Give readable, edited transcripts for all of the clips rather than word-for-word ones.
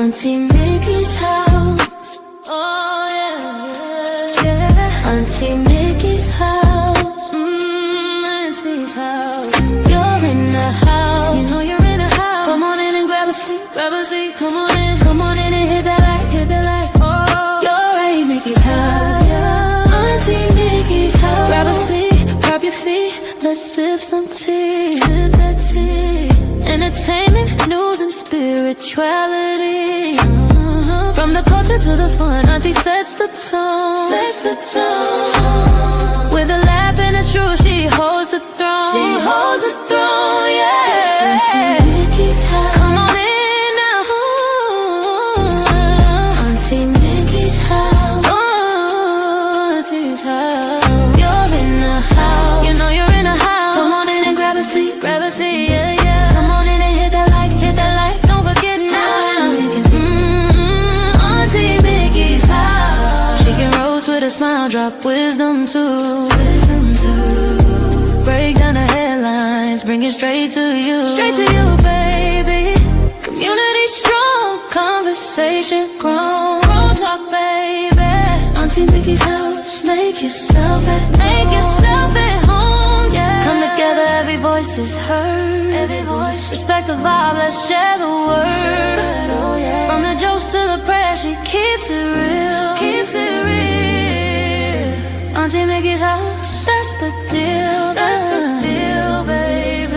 Auntie Mickey's house. Oh yeah, yeah. Auntie Mickey's house. Auntie's house. You're in the house. You know you're in the house. Come on in and grab a seat, grab a seat. Come on in and hit that light, hit that light. Oh, you're Aunt Mickey's house. Auntie Mickey's house. Grab a seat, prop your feet. Let's sip some tea, sip that tea. Entertainment, news, and spirituality. From the culture to the fun, Auntie sets the tone. Sets the tone. With a laugh and a truth, she holds the throne. She holds the throne, yeah. Auntie Mickey's house. Come on in now. Auntie Mickey's house. Oh, Auntie's house. You're in the house. You know you're in the house. Come on in and grab a seat, yeah, yeah. Come on in and hit that light. Don't forget now. Auntie Mickey's house. She can roast with a smile, drop wisdom too. Break down the headlines, bring it straight to you. Straight to you, baby. Community strong, conversation grown. Grown talk, baby. Auntie Mickey's house. Make yourself at home, yeah. Come together, every voice is heard. Every voice. Respect the vibe, let's share the word. Oh, yeah. From the jokes to the prayers, she keeps it real. Keeps it real. Auntie Mickey's house, that's the deal. That's the deal, baby.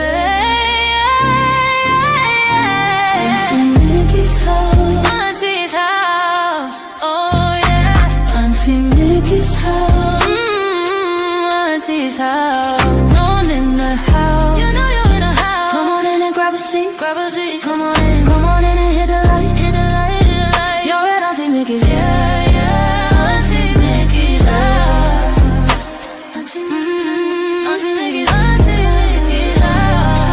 Auntie Mickey's house. Auntie's house. Oh yeah. Auntie Mickey's house. Auntie's house. On in the house. You know you're in the house. Come on in and grab a seat. Come on in and hit the light. You're at Auntie Mickey's, yeah, yeah. Auntie Mickey's house. Auntie Mickey's, Auntie Mickey's Auntie Mickey's house.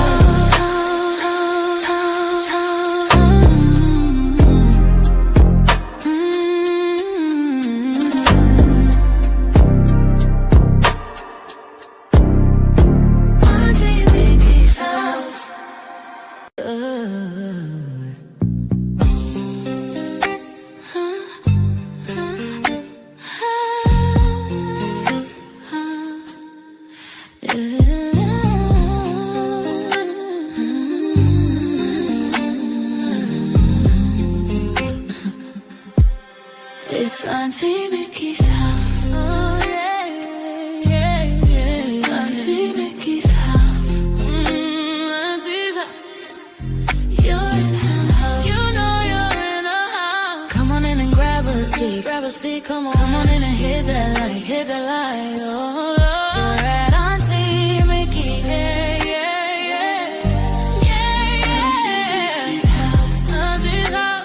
It's Auntie Mickey's house. Oh yeah, yeah, yeah. Auntie Mickey's house. Auntie's house. You're in her house. You know you're in her house. Come on in and grab a seat. Come on in and hit that light. Oh, you're at Auntie Mickey's. Yeah, yeah, yeah. Yeah, yeah. Auntie's house. Auntie's house.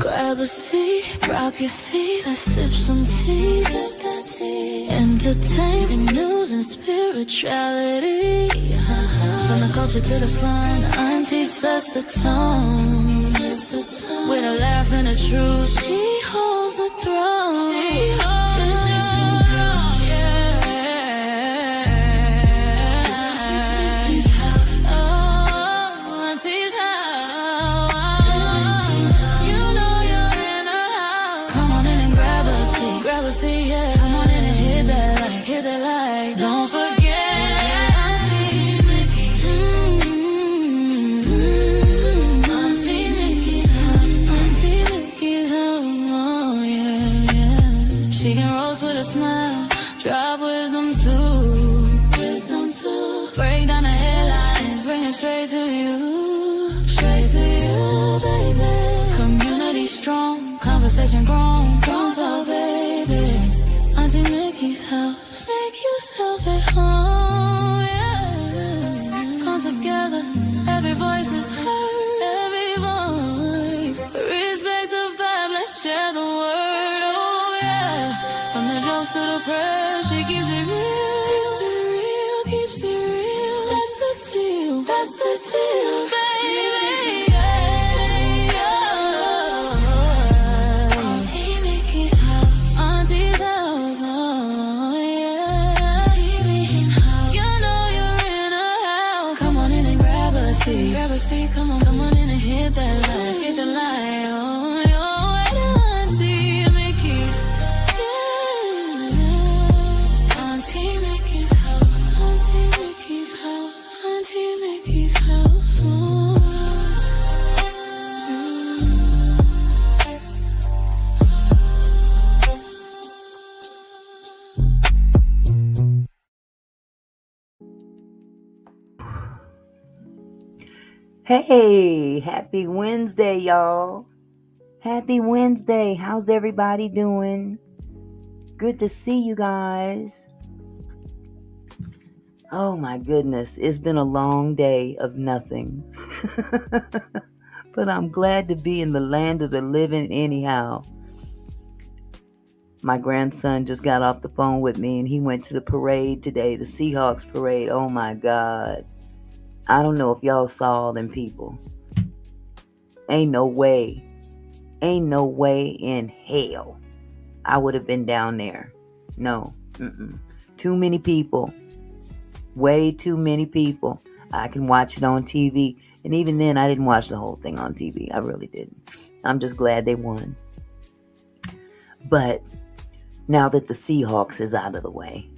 Grab a seat, drop your feet, let's sip some tea. Entertainment, news, and spirituality. From the culture to the fun, Auntie sets the tone. With a laugh and a truth, she holds the throne. She holds the throne, yeah. Auntie's house. Oh, Auntie's house. You know you're in a house. Come on in and grab a seat, yeah. Come on in and hit that light. Don't forget Auntie Mickey's. Auntie Mickey's house. Auntie Mickey's house. Oh yeah, yeah. She can roast with a smile, drop wisdom too. Break down the headlines, bring it straight to you. Straight to you, baby. Community strong, conversation grown. Don't talk, baby. Auntie Mickey's house. Make yourself at home, yeah. Come together, every voice is heard. Every voice. Respect the vibe, let's share the word. Oh yeah. From the jokes to the prayers, she keeps it real. Keeps it real. That's the deal. That's the deal, baby. Auntie Mickey's house. Auntie's house. Oh yeah. Auntie Mickey's house. You know you're in a house. Come on in and grab a seat. Come on in. hit the light. Oh, you're right, Auntie Mickey's. Yeah. Auntie Mickey's house. Auntie Mickey's house. Auntie Mickey's house. Oh. Hey, happy Wednesday, y'all. Happy Wednesday. How's everybody doing? Good to see you guys. Oh my goodness, it's been a long day of nothing. But I'm glad to be in the land of the living anyhow. My grandson just got off the phone with me and he went to the parade today, the Seahawks parade. Oh my God. I don't know if y'all saw all them people. Ain't no way in hell I would have been down there. No. Too many people. Way too many people. I can watch it on TV. And even then, I didn't watch the whole thing on TV. I really didn't. I'm just glad they won. But now that the Seahawks is out of the way,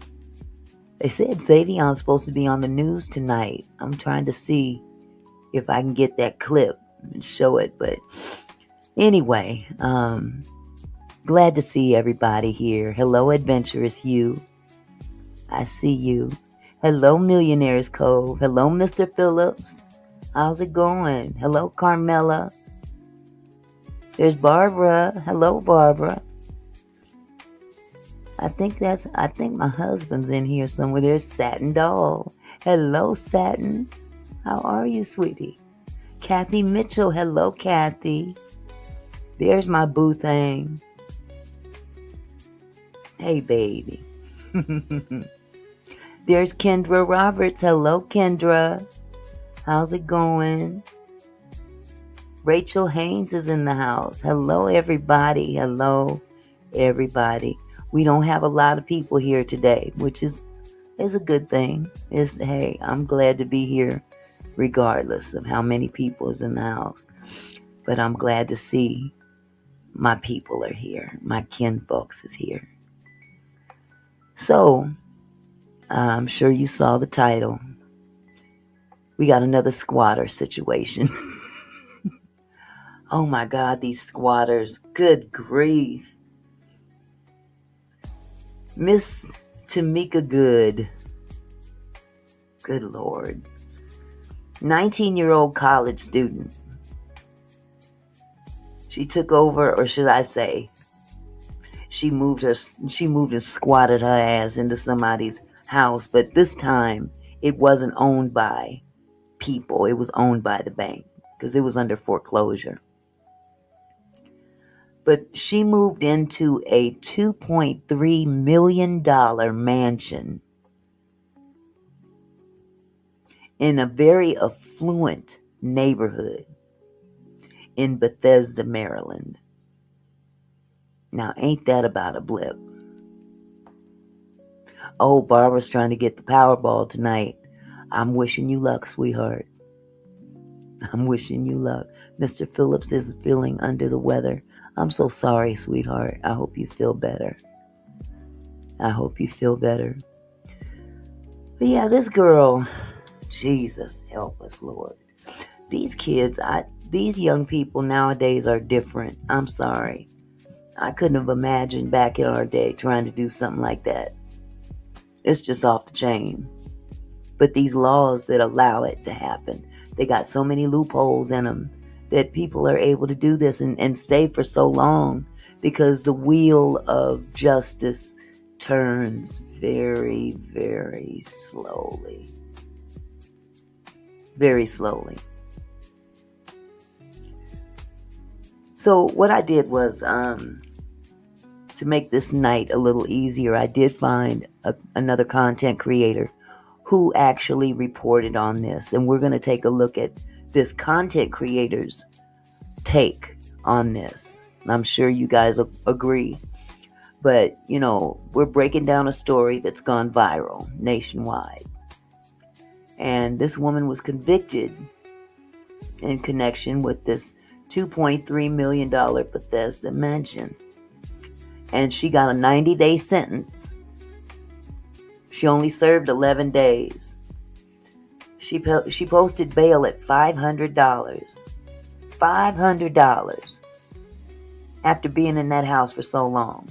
they said Savion's supposed to be on the news tonight. I'm trying to see if I can get that clip and show it. But anyway, glad to see everybody here. Hello, Adventurous You. I see you. Hello, Millionaires Cove. Hello, Mr. Phillips. How's it going? Hello, Carmela. There's Barbara. Hello, Barbara. I think my husband's in here somewhere. There's Satin Doll. Hello, Satin. How are you, sweetie? Kathy Mitchell. Hello, Kathy. There's my boo thing. Hey, baby. There's Kendra Roberts. Hello, Kendra. How's it going? Rachel Haynes is in the house. Hello, everybody. Hello, everybody. We don't have a lot of people here today, which is a good thing. Hey, I'm glad to be here regardless of how many people is in the house. But I'm glad to see my people are here. My kin folks is here. So, I'm sure you saw the title. We got another squatter situation. Oh my God, these squatters. Good grief. Miss Tamika Good. Good Lord. 19-year-old college student. She took over, or should I say, she moved and squatted her ass into somebody's house, but this time it wasn't owned by people. It was owned by the bank because it was under foreclosure. But she moved into a $2.3 million mansion in a very affluent neighborhood in Bethesda, Maryland. Now, ain't that about a blip? Oh, Barbara's trying to get the Powerball tonight. I'm wishing you luck, sweetheart. I'm wishing you luck. Mr. Phillips is feeling under the weather. I'm so sorry, sweetheart. I hope you feel better. I hope you feel better. But yeah, this girl, Jesus, help us, Lord. These kids, these young people nowadays are different. I'm sorry. I couldn't have imagined back in our day trying to do something like that. It's just off the chain. But these laws that allow it to happen, they got so many loopholes in them that people are able to do this and stay for so long because the wheel of justice turns very, very slowly. Very slowly. So what I did was, to make this night a little easier, I did find another content creator who actually reported on this. And we're going to take a look at this content creator's take on this. And I'm sure you guys agree. But, we're breaking down a story that's gone viral nationwide. And this woman was convicted in connection with this $2.3 million Bethesda mansion. And she got a 90-day sentence. She only served 11 days. She posted bail at $500. $500 after being in that house for so long.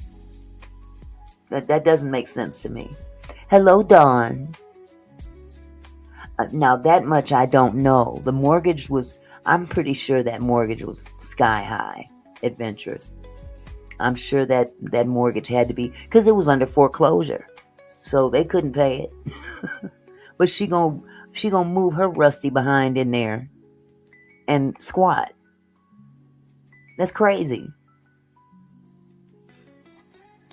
That doesn't make sense to me. Hello, Dawn. Now, that much I don't know. The mortgage was, I'm pretty sure that mortgage was sky high, adventurous. I'm sure that mortgage had to be, because it was under foreclosure. So they couldn't pay it. But she gonna move her rusty behind in there and squat. That's crazy.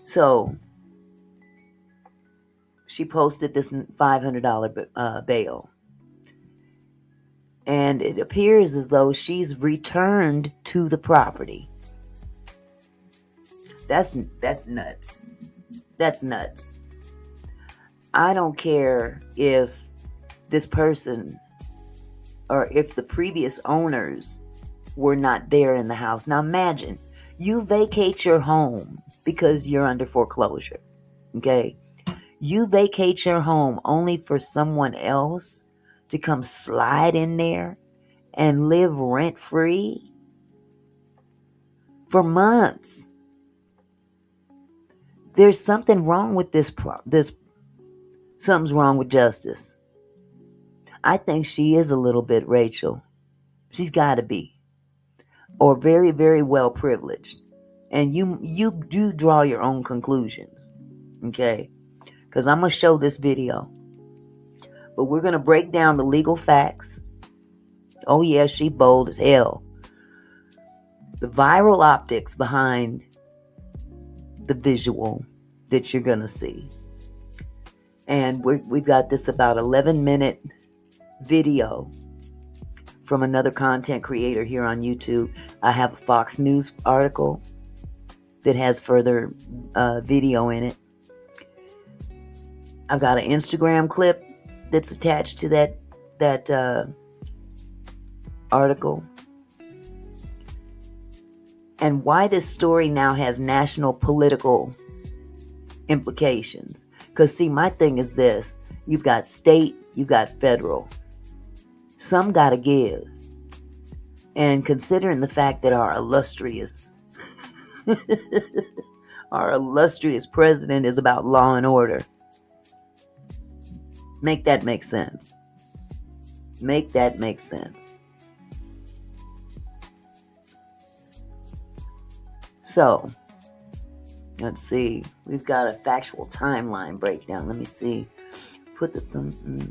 So she posted this $500 bail. And it appears as though she's returned to the property. That's nuts. That's nuts. I don't care if this person or if the previous owners were not there in the house. Now imagine, you vacate your home because you're under foreclosure. Okay? You vacate your home only for someone else to come slide in there and live rent-free for months. There's something wrong with this. Something's wrong with justice. I think she is a little bit Rachel. She's got to be. Or very, very well privileged. And you do draw your own conclusions. Okay? Because I'm going to show this video. But we're going to break down the legal facts. Oh yeah, she bold as hell. The viral optics behind the visual that you're going to see. And we've got this about 11-minute video from another content creator here on YouTube. I have a Fox News article that has further video in it. I've got an Instagram clip that's attached to that article. And why this story now has national political implications. Because see, my thing is this. You've got state, you've got federal. Some got to give. And considering the fact that our illustrious president is about law and order, make that make sense. Make that make sense. So, let's see. We've got a factual timeline breakdown. Let me see.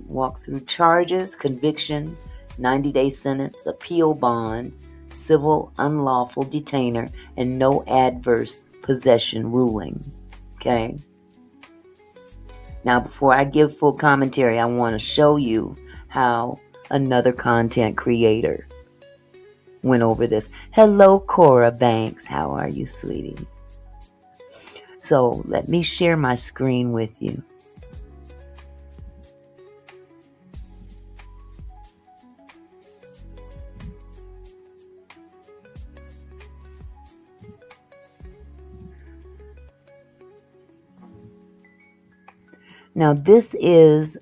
Walk through charges, conviction, 90-day sentence, appeal bond, civil unlawful detainer, and no adverse possession ruling. Okay? Now, before I give full commentary, I want to show you how another content creator went over this. Hello, Cora Banks. How are you, sweetie? So, let me share my screen with you. Now, this is,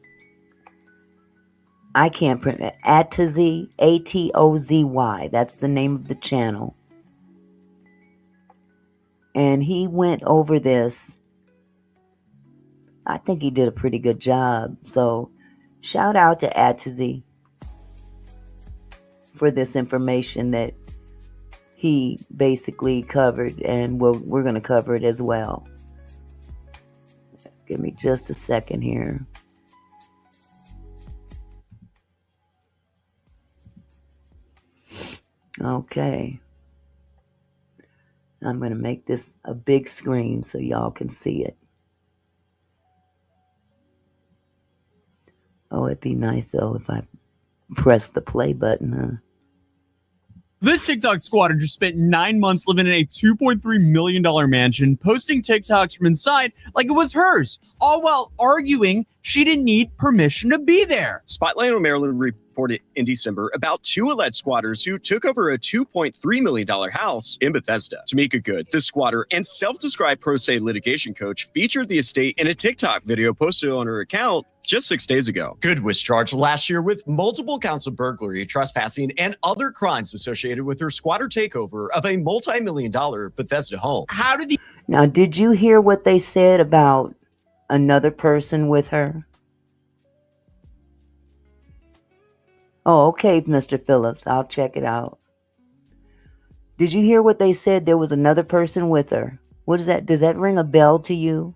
I can't pronounce it, Atozy, Atozy. That's the name of the channel. And he went over this. I think he did a pretty good job. So, shout out to Atozy for this information that he basically covered. And we're going to cover it as well. Give me just a second here. Okay. I'm going to make this a big screen so y'all can see it. Oh, it'd be nice though if I press the play button, huh? This TikTok squatter just spent 9 months living in a $2.3 million mansion, posting TikToks from inside like it was hers, all while arguing she didn't need permission to be there. Spotlight on Maryland reported in December about 2 alleged squatters who took over a $2.3 million house in Bethesda. Tamika Good, the squatter and self-described pro se litigation coach, featured the estate in a TikTok video posted on her account just 6 days ago. Good was charged last year with multiple counts of burglary, trespassing, and other crimes associated with her squatter takeover of a multi-million-dollar Bethesda home. How did Now, did you hear what they said about another person with her? Oh, okay, Mr. Phillips. I'll check it out. Did you hear what they said? There was another person with her. What is that? Does that ring a bell to you?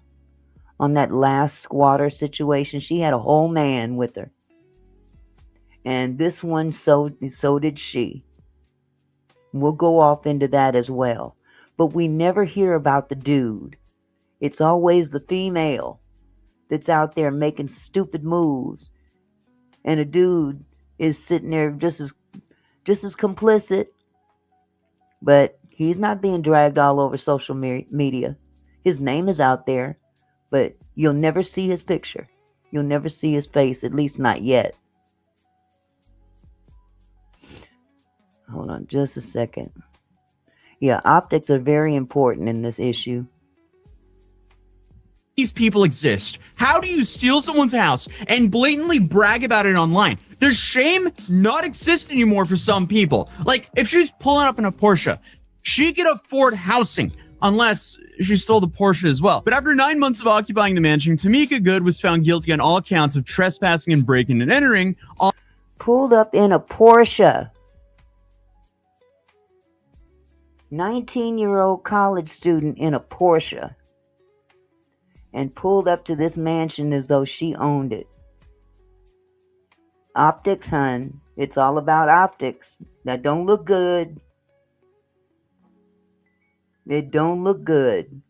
On that last squatter situation, she had a whole man with her. And this one, so did she. We'll go off into that as well. But we never hear about the dude. It's always the female that's out there making stupid moves. And a dude is sitting there just as complicit. But he's not being dragged all over social media. His name is out there, but you'll never see his picture. You'll never see his face, at least not yet. Hold on just a second. Yeah, optics are very important in this issue. these people exist? How do you steal someone's house and blatantly brag about it online? Does shame not exist anymore for some people? Like, if she's pulling up in a Porsche, she could afford housing, unless she stole the Porsche as well. But after 9 months of occupying the mansion, Tamika Good was found guilty on all counts of trespassing and breaking and entering. Pulled up in a Porsche. 19-year-old college student in a Porsche. And pulled up to this mansion as though she owned it. Optics, hun. It's all about optics. That don't look good. It don't look good.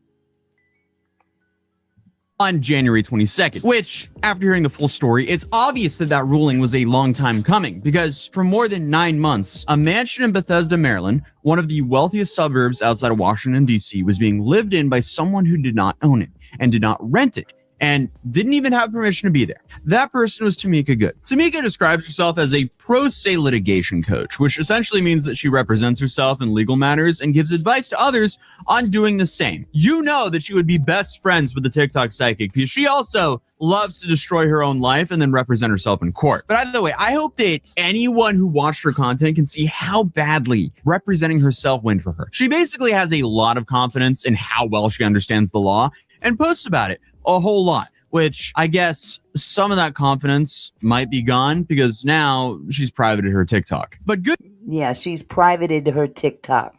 On January 22nd, which, after hearing the full story, it's obvious that that ruling was a long time coming, because for more than 9 months, a mansion in Bethesda, Maryland, one of the wealthiest suburbs outside of Washington, D.C., was being lived in by someone who did not own it and did not rent it and didn't even have permission to be there. That person was Tamika Good. Tamika describes herself as a pro se litigation coach, which essentially means that she represents herself in legal matters and gives advice to others on doing the same. You know that she would be best friends with the TikTok psychic because she also loves to destroy her own life and then represent herself in court. But either way, I hope that anyone who watched her content can see how badly representing herself went for her. She basically has a lot of confidence in how well she understands the law and posts about it a whole lot, which I guess some of that confidence might be gone because now she's privated her TikTok. But good. Yeah, she's privated her TikTok.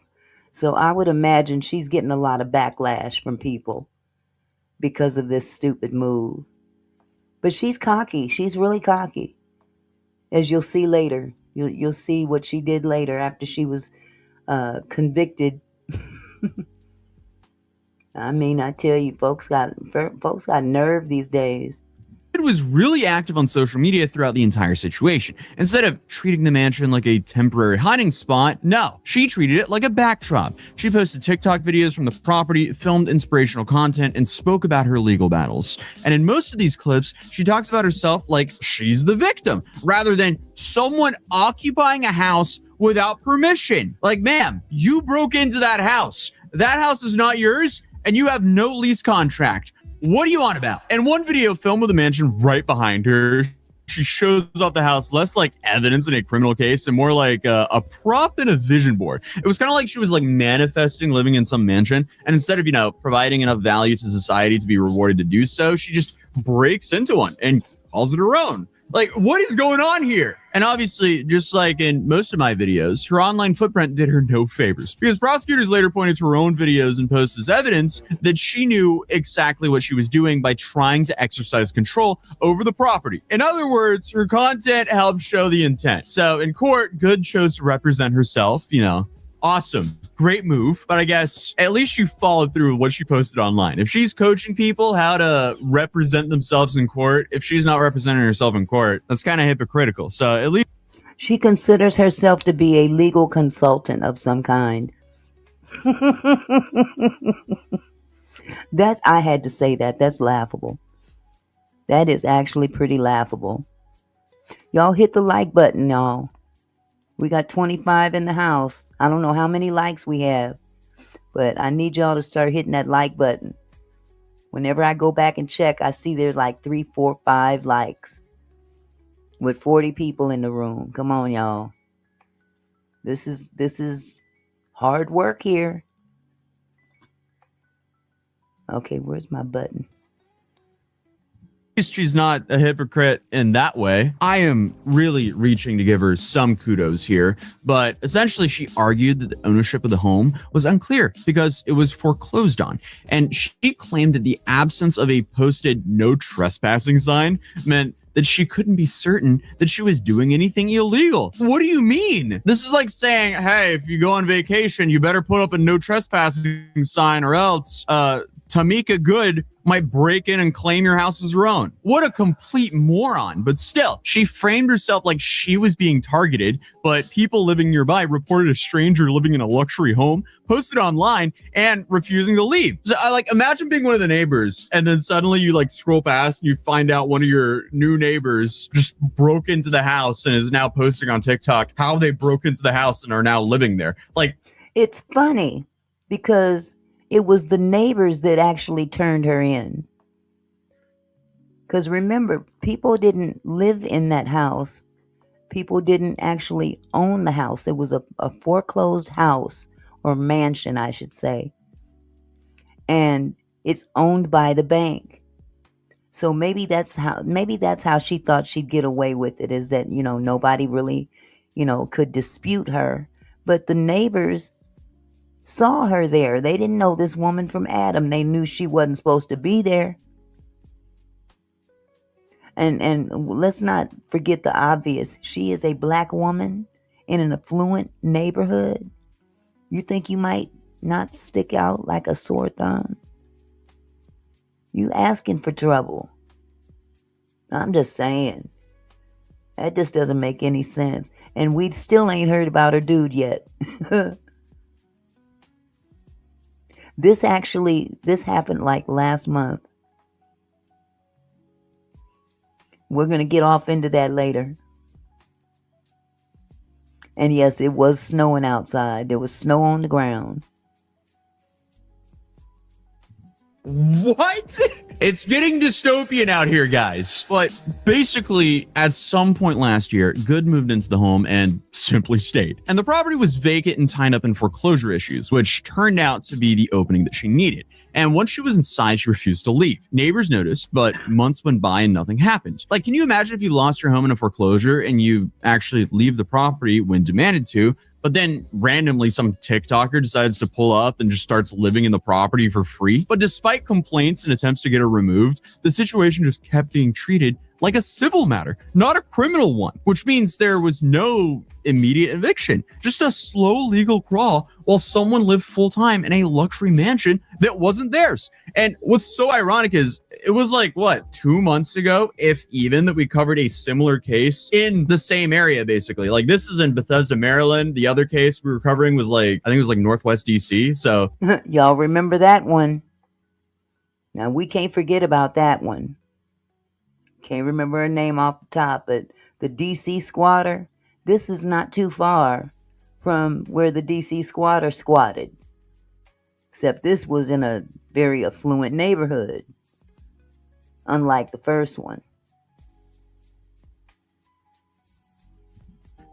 So I would imagine she's getting a lot of backlash from people because of this stupid move. But she's cocky. She's really cocky. As you'll see later. You'll see what she did later after she was convicted. I mean, I tell you, folks got nerve these days. It was really active on social media throughout the entire situation. Instead of treating the mansion like a temporary hiding spot, no, she treated it like a backdrop. She posted TikTok videos from the property, filmed inspirational content, and spoke about her legal battles. And in most of these clips, she talks about herself like she's the victim, rather than someone occupying a house without permission. Like, ma'am, you broke into that house. That house is not yours, and you have no lease contract. What are you on about? And one video filmed with the mansion right behind her, she shows off the house less like evidence in a criminal case and more like a prop in a vision board. It was kind of like she was like manifesting living in some mansion, and instead of, providing enough value to society to be rewarded to do so, she just breaks into one and calls it her own. Like, what is going on here? And obviously, just like in most of my videos, her online footprint did her no favors, because prosecutors later pointed to her own videos and posts as evidence that she knew exactly what she was doing by trying to exercise control over the property. In other words, her content helped show the intent. So in court, Good chose to represent herself, awesome. Great move. But I guess at least she followed through with what she posted online. If she's coaching people how to represent themselves in court, if she's not representing herself in court, that's kind of hypocritical. So at least she considers herself to be a legal consultant of some kind. I had to say that. That's laughable. That is actually pretty laughable. Y'all hit the like button, y'all. We got 25 in the house. I don't know how many likes we have, but I need y'all to start hitting that like button. Whenever I go back and check, I see there's like 3, 4, 5 likes with 40 people in the room. Come on, y'all. This is hard work here. Okay, where's my button? She's not a hypocrite in that way. I am really reaching to give her some kudos here, but essentially she argued that the ownership of the home was unclear because it was foreclosed on. And she claimed that the absence of a posted no trespassing sign meant that she couldn't be certain that she was doing anything illegal. What do you mean? This is like saying, hey, if you go on vacation, you better put up a no trespassing sign or else Tamika Good might break in and claim your house as her own. What a complete moron. But still, she framed herself like she was being targeted, but people living nearby reported a stranger living in a luxury home, posted online, and refusing to leave. So I imagine being one of the neighbors, and then suddenly you scroll past and you find out one of your new neighbors just broke into the house and is now posting on TikTok how they broke into the house and are now living there. It's funny because it was the neighbors that actually turned her in. Because remember, people didn't live in that house. People didn't actually own the house. It was a foreclosed house, or mansion, I should say. And it's owned by the bank. So maybe that's how she thought she'd get away with it, is that, nobody really, could dispute her. But the neighbors saw her there. They didn't know this woman from Adam. They knew she wasn't supposed to be there. And let's not forget the obvious. She is a black woman in an affluent neighborhood. You think you might not stick out like a sore thumb? You asking for trouble. I'm just saying. That just doesn't make any sense. And we still ain't heard about her dude yet. This happened last month. We're going to get off into that later. And yes, it was snowing outside. There was snow on the ground. What? It's getting dystopian out here, guys. But basically, at some point last year, Good moved into the home and simply stayed. And the property was vacant and tied up in foreclosure issues, which turned out to be the opening that she needed. And once she was inside, she refused to leave. Neighbors noticed, but months went by and nothing happened. Can you imagine if you lost your home in a foreclosure and you actually leave the property when demanded to, but then randomly some TikToker decides to pull up and just starts living in the property for free? But despite complaints and attempts to get her removed, the situation just kept being treated like a civil matter, not a criminal one, which means there was no immediate eviction, just a slow legal crawl while someone lived full-time in a luxury mansion that wasn't theirs. And what's so ironic is it was 2 months ago, if even, that we covered a similar case in the same area, basically. This is in Bethesda, Maryland. The other case we were covering was I think it was Northwest DC. So y'all remember that one. Now we can't forget about that one. Can't remember her name off the top, but the DC squatter, this is not too far from where the DC squatter squatted. Except this was in a very affluent neighborhood, unlike the first one.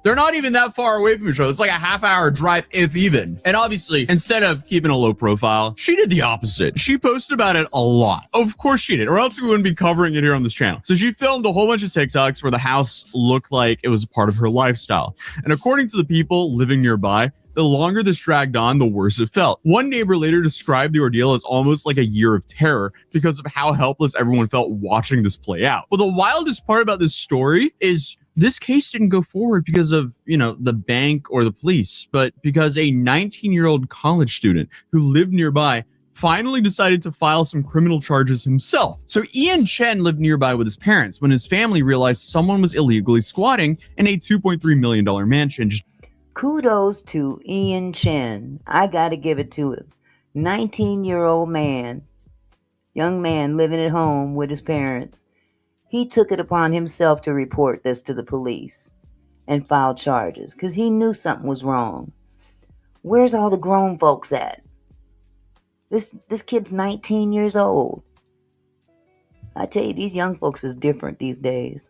they're not even that far away from each other. It's like a half-hour drive, if even. And obviously, instead of keeping a low profile, she did the opposite. She posted about it a lot. Of course she did, or else we wouldn't be covering it here on this channel. So she filmed a whole bunch of TikToks where the house looked like it was a part of her lifestyle. And according to the people living nearby, the longer this dragged on, the worse it felt. One neighbor later described the ordeal as almost like a year of terror because of how helpless everyone felt watching this play out. But the wildest part about this story is this case didn't go forward because of, the bank or the police, but because a 19-year-old college student who lived nearby finally decided to file some criminal charges himself. So Ian Chen lived nearby with his parents when his family realized someone was illegally squatting in a $2.3 million mansion. Kudos to Ian Chen. I gotta give it to him. 19-year-old man, young man living at home with his parents. He took it upon himself to report this to the police and file charges because he knew something was wrong. Where's all the grown folks at? This kid's 19 years old. I tell you, these young folks is different these days.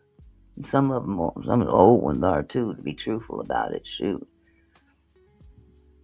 Some of the old ones are too, to be truthful about it. Shoot.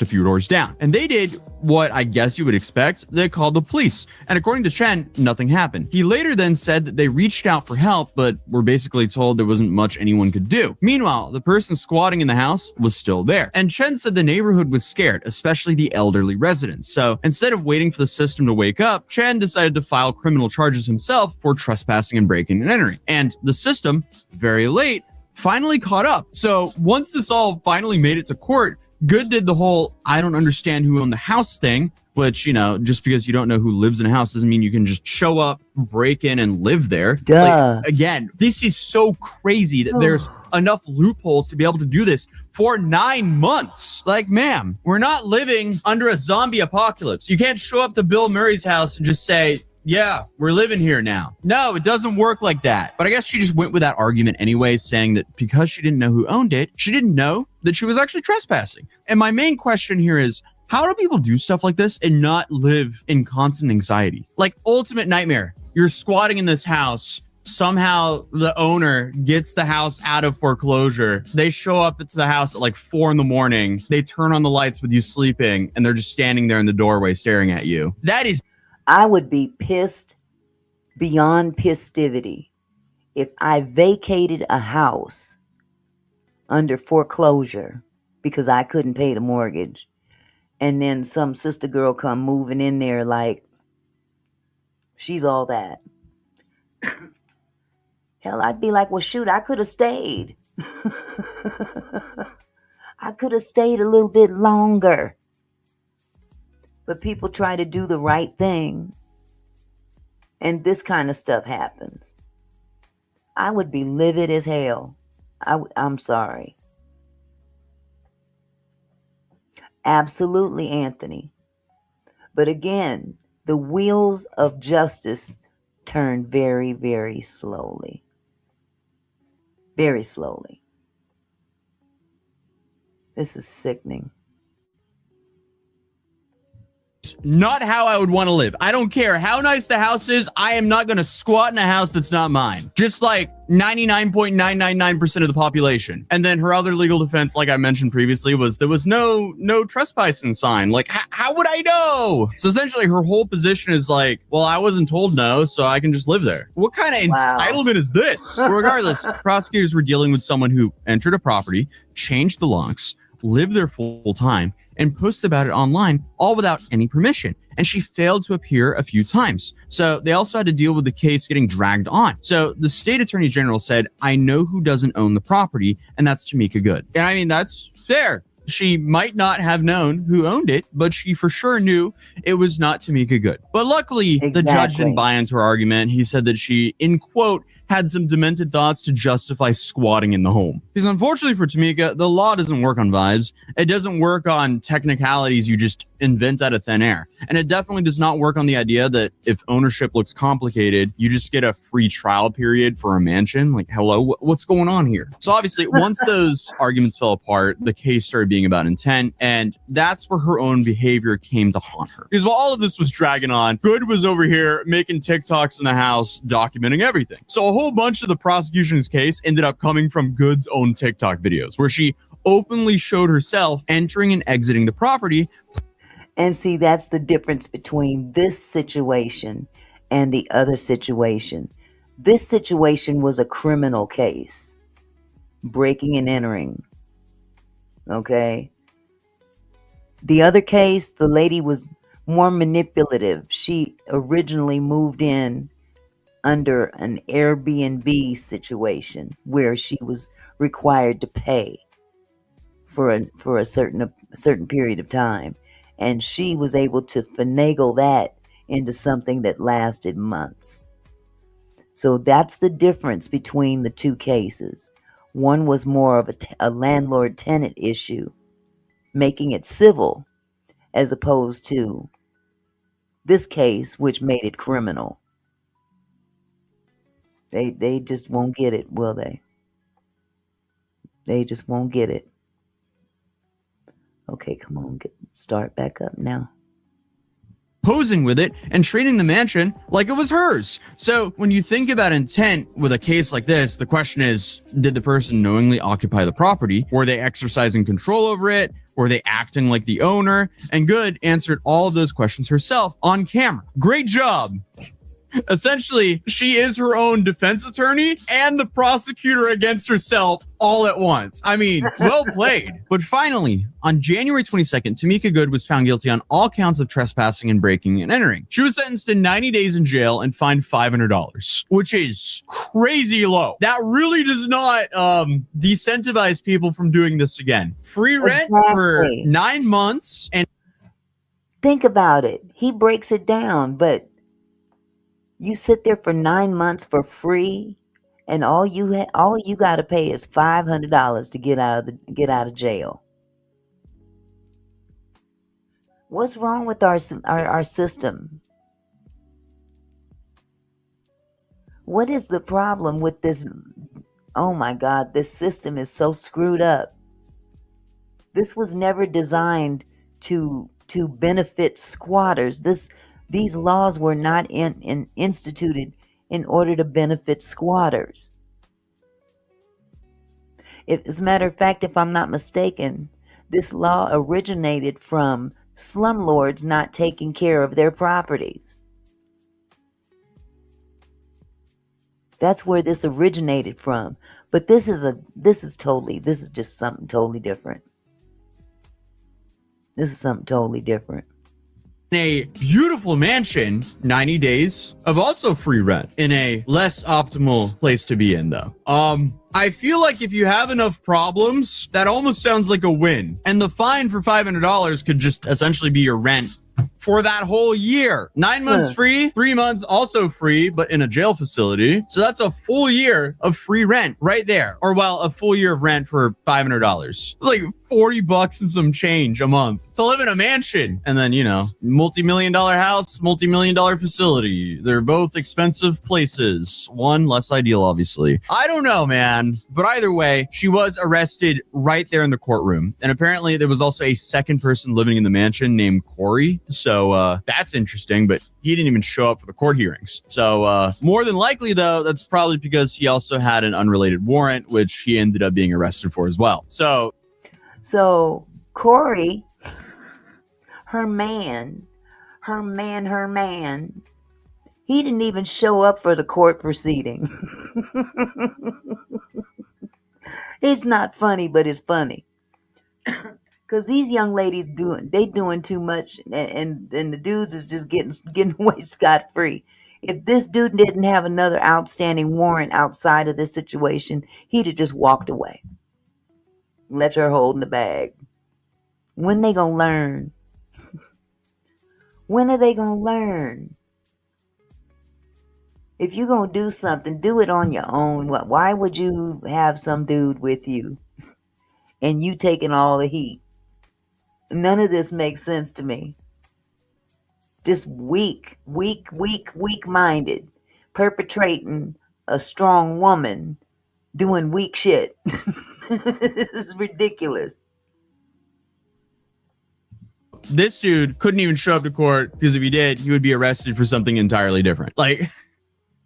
A few doors down, and they did what I guess you would expect. They called the police, and according to Chen, nothing happened. He later then said that they reached out for help, but were basically told there wasn't much anyone could do. Meanwhile, the person squatting in the house was still there, and Chen said the neighborhood was scared, especially the elderly residents. So instead of waiting for the system to wake up, Chen decided to file criminal charges himself for trespassing and breaking and entering. And the system, very late, finally caught up. So once this all finally made it to court, Good did the whole I don't understand who owned the house thing, which, you know, just because you don't know who lives in a house doesn't mean you can just show up, break in, and live there. Duh. Like, again, this is so crazy that there's enough loopholes to be able to do this for 9 months. Like, ma'am, we're not living under a zombie apocalypse. You can't show up to Bill Murray's house and just say, yeah, we're living here now. No, it doesn't work like that. But I guess she just went with that argument anyway, saying that because she didn't know who owned it, she didn't know that she was actually trespassing. And my main question here is, how do people do stuff like this and not live in constant anxiety? Like, ultimate nightmare. You're squatting in this house. Somehow the owner gets the house out of foreclosure. They show up to the house at like 4 a.m. They turn on the lights with you sleeping, and they're just standing there in the doorway staring at you. That is... I would be pissed beyond pistivity if I vacated a house under foreclosure because I couldn't pay the mortgage, and then some sister girl come moving in there like she's all that. Hell, I'd be like, well, shoot, I could have stayed. I could have stayed a little bit longer. But people try to do the right thing, and this kind of stuff happens. I would be livid as hell. I'm sorry. Absolutely, Anthony. But again, the wheels of justice turn very, very slowly. Very slowly. This is sickening. Not how I would want to live. I don't care how nice the house is. I am not going to squat in a house that's not mine. Just like 99.999% of the population. And then her other legal defense, like I mentioned previously, was there was no trespassing sign. Like, how would I know? So essentially her whole position is like, well, I wasn't told no, so I can just live there. What kind of entitlement is this? Regardless, prosecutors were dealing with someone who entered a property, changed the locks, lived there full time, and posted about it online, all without any permission. And she failed to appear a few times. So they also had to deal with the case getting dragged on. So the state attorney general said, I know who doesn't own the property, and that's Tamika Good. And I mean, that's fair. She might not have known who owned it, but she for sure knew it was not Tamika Good. But luckily, the judge didn't buy into her argument. He said that she, in quote, had some demented thoughts to justify squatting in the home. Because unfortunately for Tamika, the law doesn't work on vibes. It doesn't work on technicalities you just invent out of thin air. And it definitely does not work on the idea that if ownership looks complicated, you just get a free trial period for a mansion. Like, hello, what's going on here? So obviously, once those arguments fell apart, the case started being about intent. And that's where her own behavior came to haunt her. Because while all of this was dragging on, Good was over here making TikToks in the house, documenting everything. So a whole bunch of the prosecution's case ended up coming from Good's own TikTok videos, where she openly showed herself entering and exiting the property. And see, that's the difference between this situation and the other situation. This situation was a criminal case, breaking and entering. Okay. The other case, the lady was more manipulative. She originally moved in under an Airbnb situation where she was required to pay for a certain period of time. And she was able to finagle that into something that lasted months. So that's the difference between the two cases. One was more of a landlord-tenant issue, making it civil, as opposed to this case, which made it criminal. They just won't get it, will they? They just won't get it. Okay, come on, start back up now. Posing with it and treating the mansion like it was hers. So when you think about intent with a case like this, the question is, did the person knowingly occupy the property? Were they exercising control over it? Were they acting like the owner? And Good answered all of those questions herself on camera. Great job. Essentially, she is her own defense attorney and the prosecutor against herself all at once. I mean, well played. But finally, on January 22nd, Tamika Good was found guilty on all counts of trespassing and breaking and entering. She was sentenced to 90 days in jail and fined $500, which is crazy low. That really does not decentivize people from doing this again. Free rent for 9 months. And think about it. He breaks it down, but you sit there for 9 months for free, and all you got to pay is $500 to get out of jail. What's wrong with our system? What is the problem with this? Oh my God, this system is so screwed up. This was never designed to benefit squatters. These laws were not instituted in order to benefit squatters. As a matter of fact, if I'm not mistaken, this law originated from slumlords not taking care of their properties. That's where this originated from. But this is just something totally different. This is something totally different. a beautiful mansion, 90 days of also free rent in a less optimal place to be in, though. I feel like if you have enough problems, that almost sounds like a win. And the fine for $500 could just essentially be your rent for that whole year. 9 months free, 3 months also free, but in a jail facility. So that's a full year of free rent right there. Or well, a full year of rent for $500. It's like $40 and some change a month to live in a mansion. And then, you know, multi-million-dollar house, multi-million-dollar facility. They're both expensive places. One less ideal, obviously. I don't know, man. But either way, she was arrested right there in the courtroom. And apparently there was also a second person living in the mansion named Corey. So that's interesting, but he didn't even show up for the court hearings. So more than likely, though, that's probably because he also had an unrelated warrant, which he ended up being arrested for as well. So Corey, her man, he didn't even show up for the court proceeding. It's not funny, but it's funny. Because these young ladies doing too much, and the dudes is just getting away scot-free. If this dude didn't have another outstanding warrant outside of this situation, he'd have just walked away. Left her holding the bag. When they gonna learn? When are they gonna learn? If you're gonna do something, do it on your own. Why would you have some dude with you and you taking all the heat? None of this makes sense to me. Just weak-minded, perpetrating a strong woman doing weak shit. This is ridiculous. This dude couldn't even show up to court because if he did, he would be arrested for something entirely different. Like,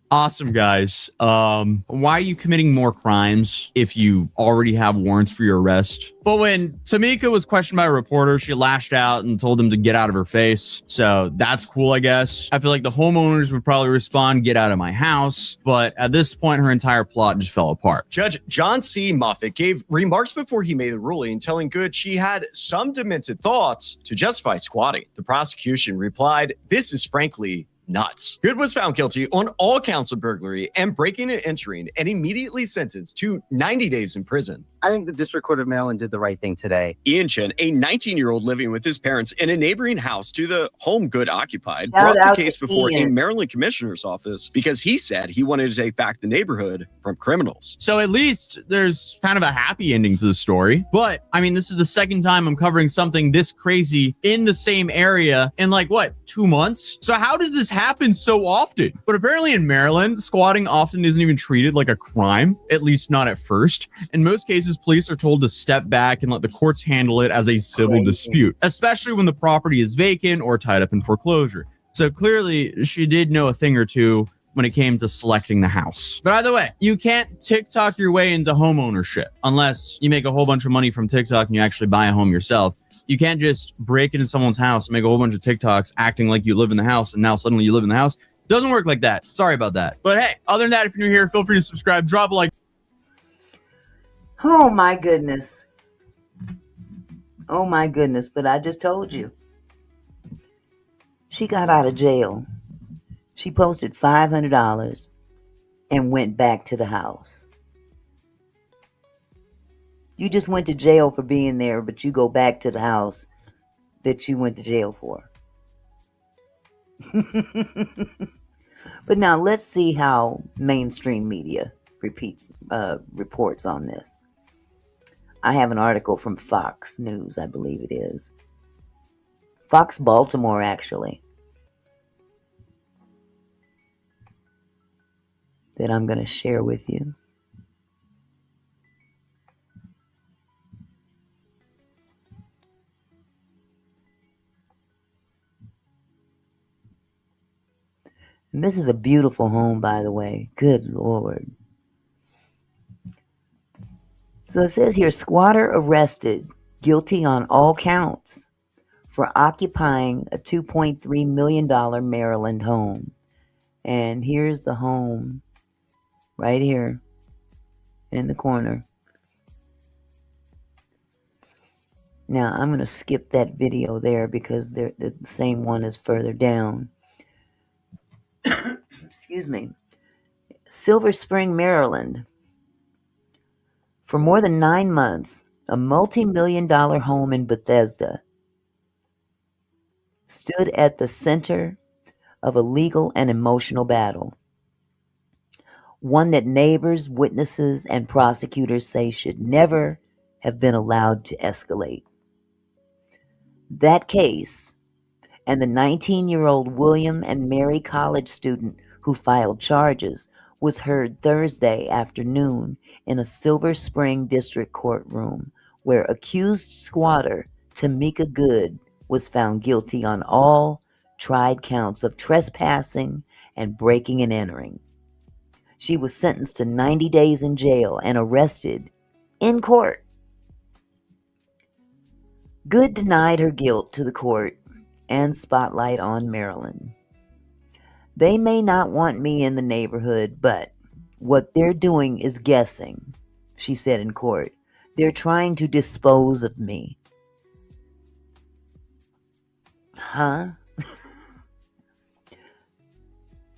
awesome, guys. Why are you committing more crimes if you already have warrants for your arrest? But when Tamika was questioned by a reporter, she lashed out and told him to get out of her face. So that's cool, I guess. I feel like the homeowners would probably respond, get out of my house. But at this point, her entire plot just fell apart. Judge John C. Moffitt gave remarks before he made the ruling, telling Good she had some demented thoughts to justify squatting. The prosecution replied, "This is frankly nuts." Good was found guilty on all counts of burglary and breaking and entering and immediately sentenced to 90 days in prison. I think the District Court of Maryland did the right thing today. Ian Chen, a 19-year-old living with his parents in a neighboring house to the home good occupied, Shout brought the out case to before a Ian. Maryland commissioner's office because he said he wanted to take back the neighborhood from criminals. So at least there's kind of a happy ending to the story. But I mean, this is the second time I'm covering something this crazy in the same area in like what, 2 months? So how does this happen so often? But apparently in Maryland, squatting often isn't even treated like a crime, at least not at first. In most cases, police are told to step back and let the courts handle it as a civil dispute, especially when the property is vacant or tied up in foreclosure. So clearly she did know a thing or two when it came to selecting the house. But either way, you can't TikTok your way into home ownership unless you make a whole bunch of money from TikTok and you actually buy a home yourself. You can't just break into someone's house and make a whole bunch of TikToks acting like you live in the house and now suddenly you live in the house. Doesn't work like that. Sorry about that. But hey, other than that, if you're new here, feel free to subscribe, drop a like. Oh my goodness. Oh my goodness. But I just told you. She got out of jail. She posted $500 and went back to the house. You just went to jail for being there, but you go back to the house that you went to jail for. But now let's see how mainstream media reports on this. I have an article from Fox News, I believe it is. Fox Baltimore, actually, that I'm going to share with you. And this is a beautiful home, by the way. Good Lord. So it says here, squatter arrested, guilty on all counts for occupying a $2.3 million Maryland home. And here's the home right here in the corner. Now, I'm going to skip that video there because the same one is further down. Excuse me. Silver Spring, Maryland. For more than 9 months, a multi-million-dollar home in Bethesda stood at the center of a legal and emotional battle. One that neighbors, witnesses, and prosecutors say should never have been allowed to escalate. That case, and the 19-year-old William and Mary college student who filed charges, was heard Thursday afternoon in a Silver Spring District courtroom where accused squatter Tamika Good was found guilty on all tried counts of trespassing and breaking and entering. She was sentenced to 90 days in jail and arrested in court. Good denied her guilt to the court and Spotlight on Maryland. They may not want me in the neighborhood, but what they're doing is guessing, she said in court. They're trying to dispose of me. Huh?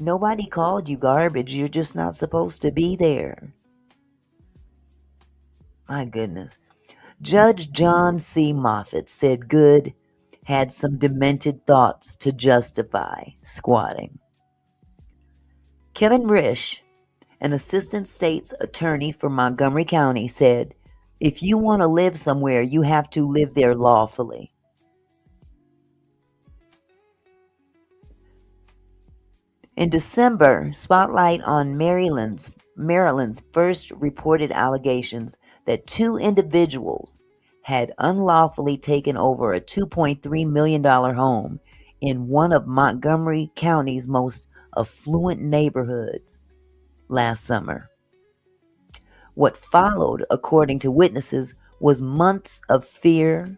Nobody called you garbage. You're just not supposed to be there. My goodness. Judge John C. Moffitt said Good had some demented thoughts to justify squatting. Kevin Risch, an assistant state's attorney for Montgomery County, said, if you want to live somewhere, you have to live there lawfully. In December, Spotlight on Maryland's first reported allegations that 2 individuals had unlawfully taken over a $2.3 million home in one of Montgomery County's most affluent neighborhoods last summer. What followed, according to witnesses, was months of fear,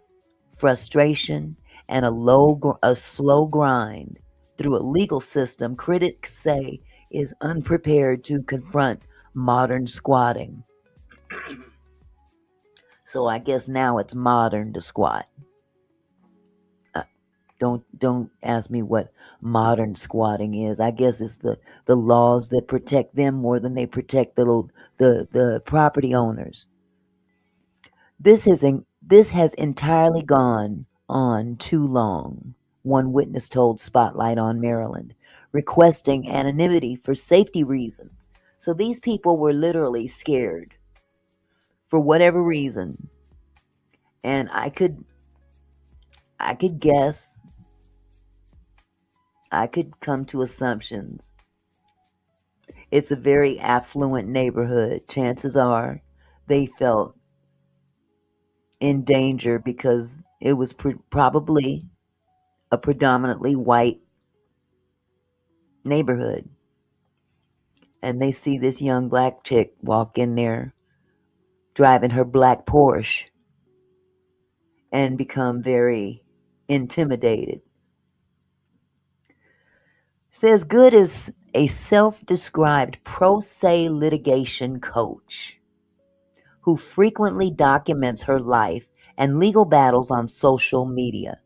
frustration, and a slow grind through a legal system critics say is unprepared to confront modern squatting. So I guess now it's modern to squat. Don't ask me what modern squatting is. I guess it's the laws that protect them more than they protect the property owners. This has entirely gone on too long, one witness told Spotlight on Maryland, requesting anonymity for safety reasons. So these people were literally scared for whatever reason. And I could guess, I could come to assumptions. It's a very affluent neighborhood. Chances are they felt in danger because it was probably a predominantly white neighborhood. And they see this young black chick walk in there driving her black Porsche and become very intimidated. Says Good is a self-described pro se litigation coach who frequently documents her life and legal battles on social media.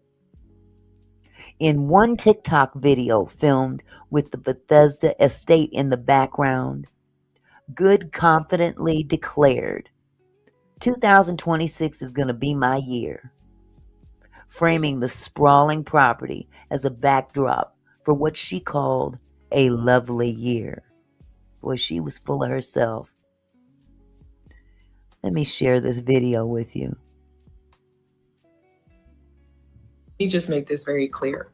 In one TikTok video filmed with the Bethesda estate in the background, Good confidently declared, 2026 is going to be my year, framing the sprawling property as a backdrop for what she called a lovely year. Boy, she was full of herself. Let me share this video with you. Let me just make this very clear.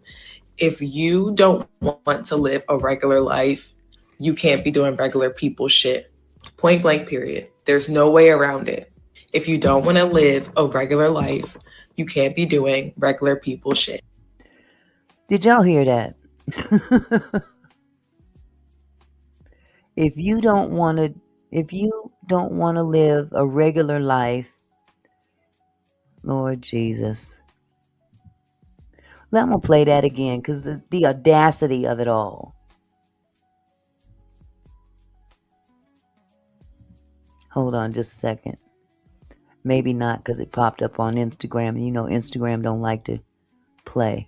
If you don't want to live a regular life, you can't be doing regular people shit. Point blank, period. There's no way around it. If you don't want to live a regular life, you can't be doing regular people shit. Did y'all hear that? If you don't want to live a regular life, Lord Jesus. I'm going to play that again because the audacity of it all. Hold on just a second. Maybe not because it popped up on Instagram. And you know Instagram don't like to play.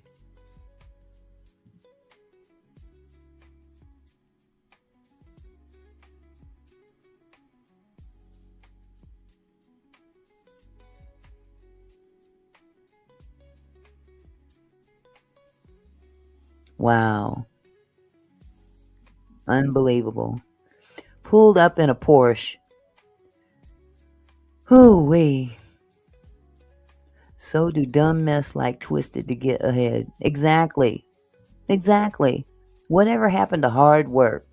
Wow. Unbelievable. Pulled up in a Porsche. Hoo-wee. So do dumb mess like Twisted to get ahead. Exactly. Whatever happened to hard work?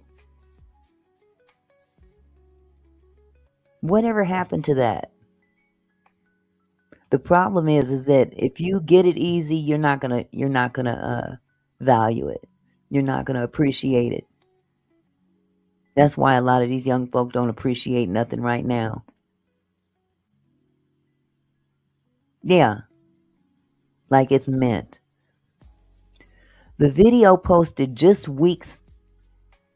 Whatever happened to that? The problem is that if you get it easy, you're not gonna value it. You're not gonna appreciate it. That's why a lot of these young folk don't appreciate nothing right now. Yeah, like it's meant. The video posted just weeks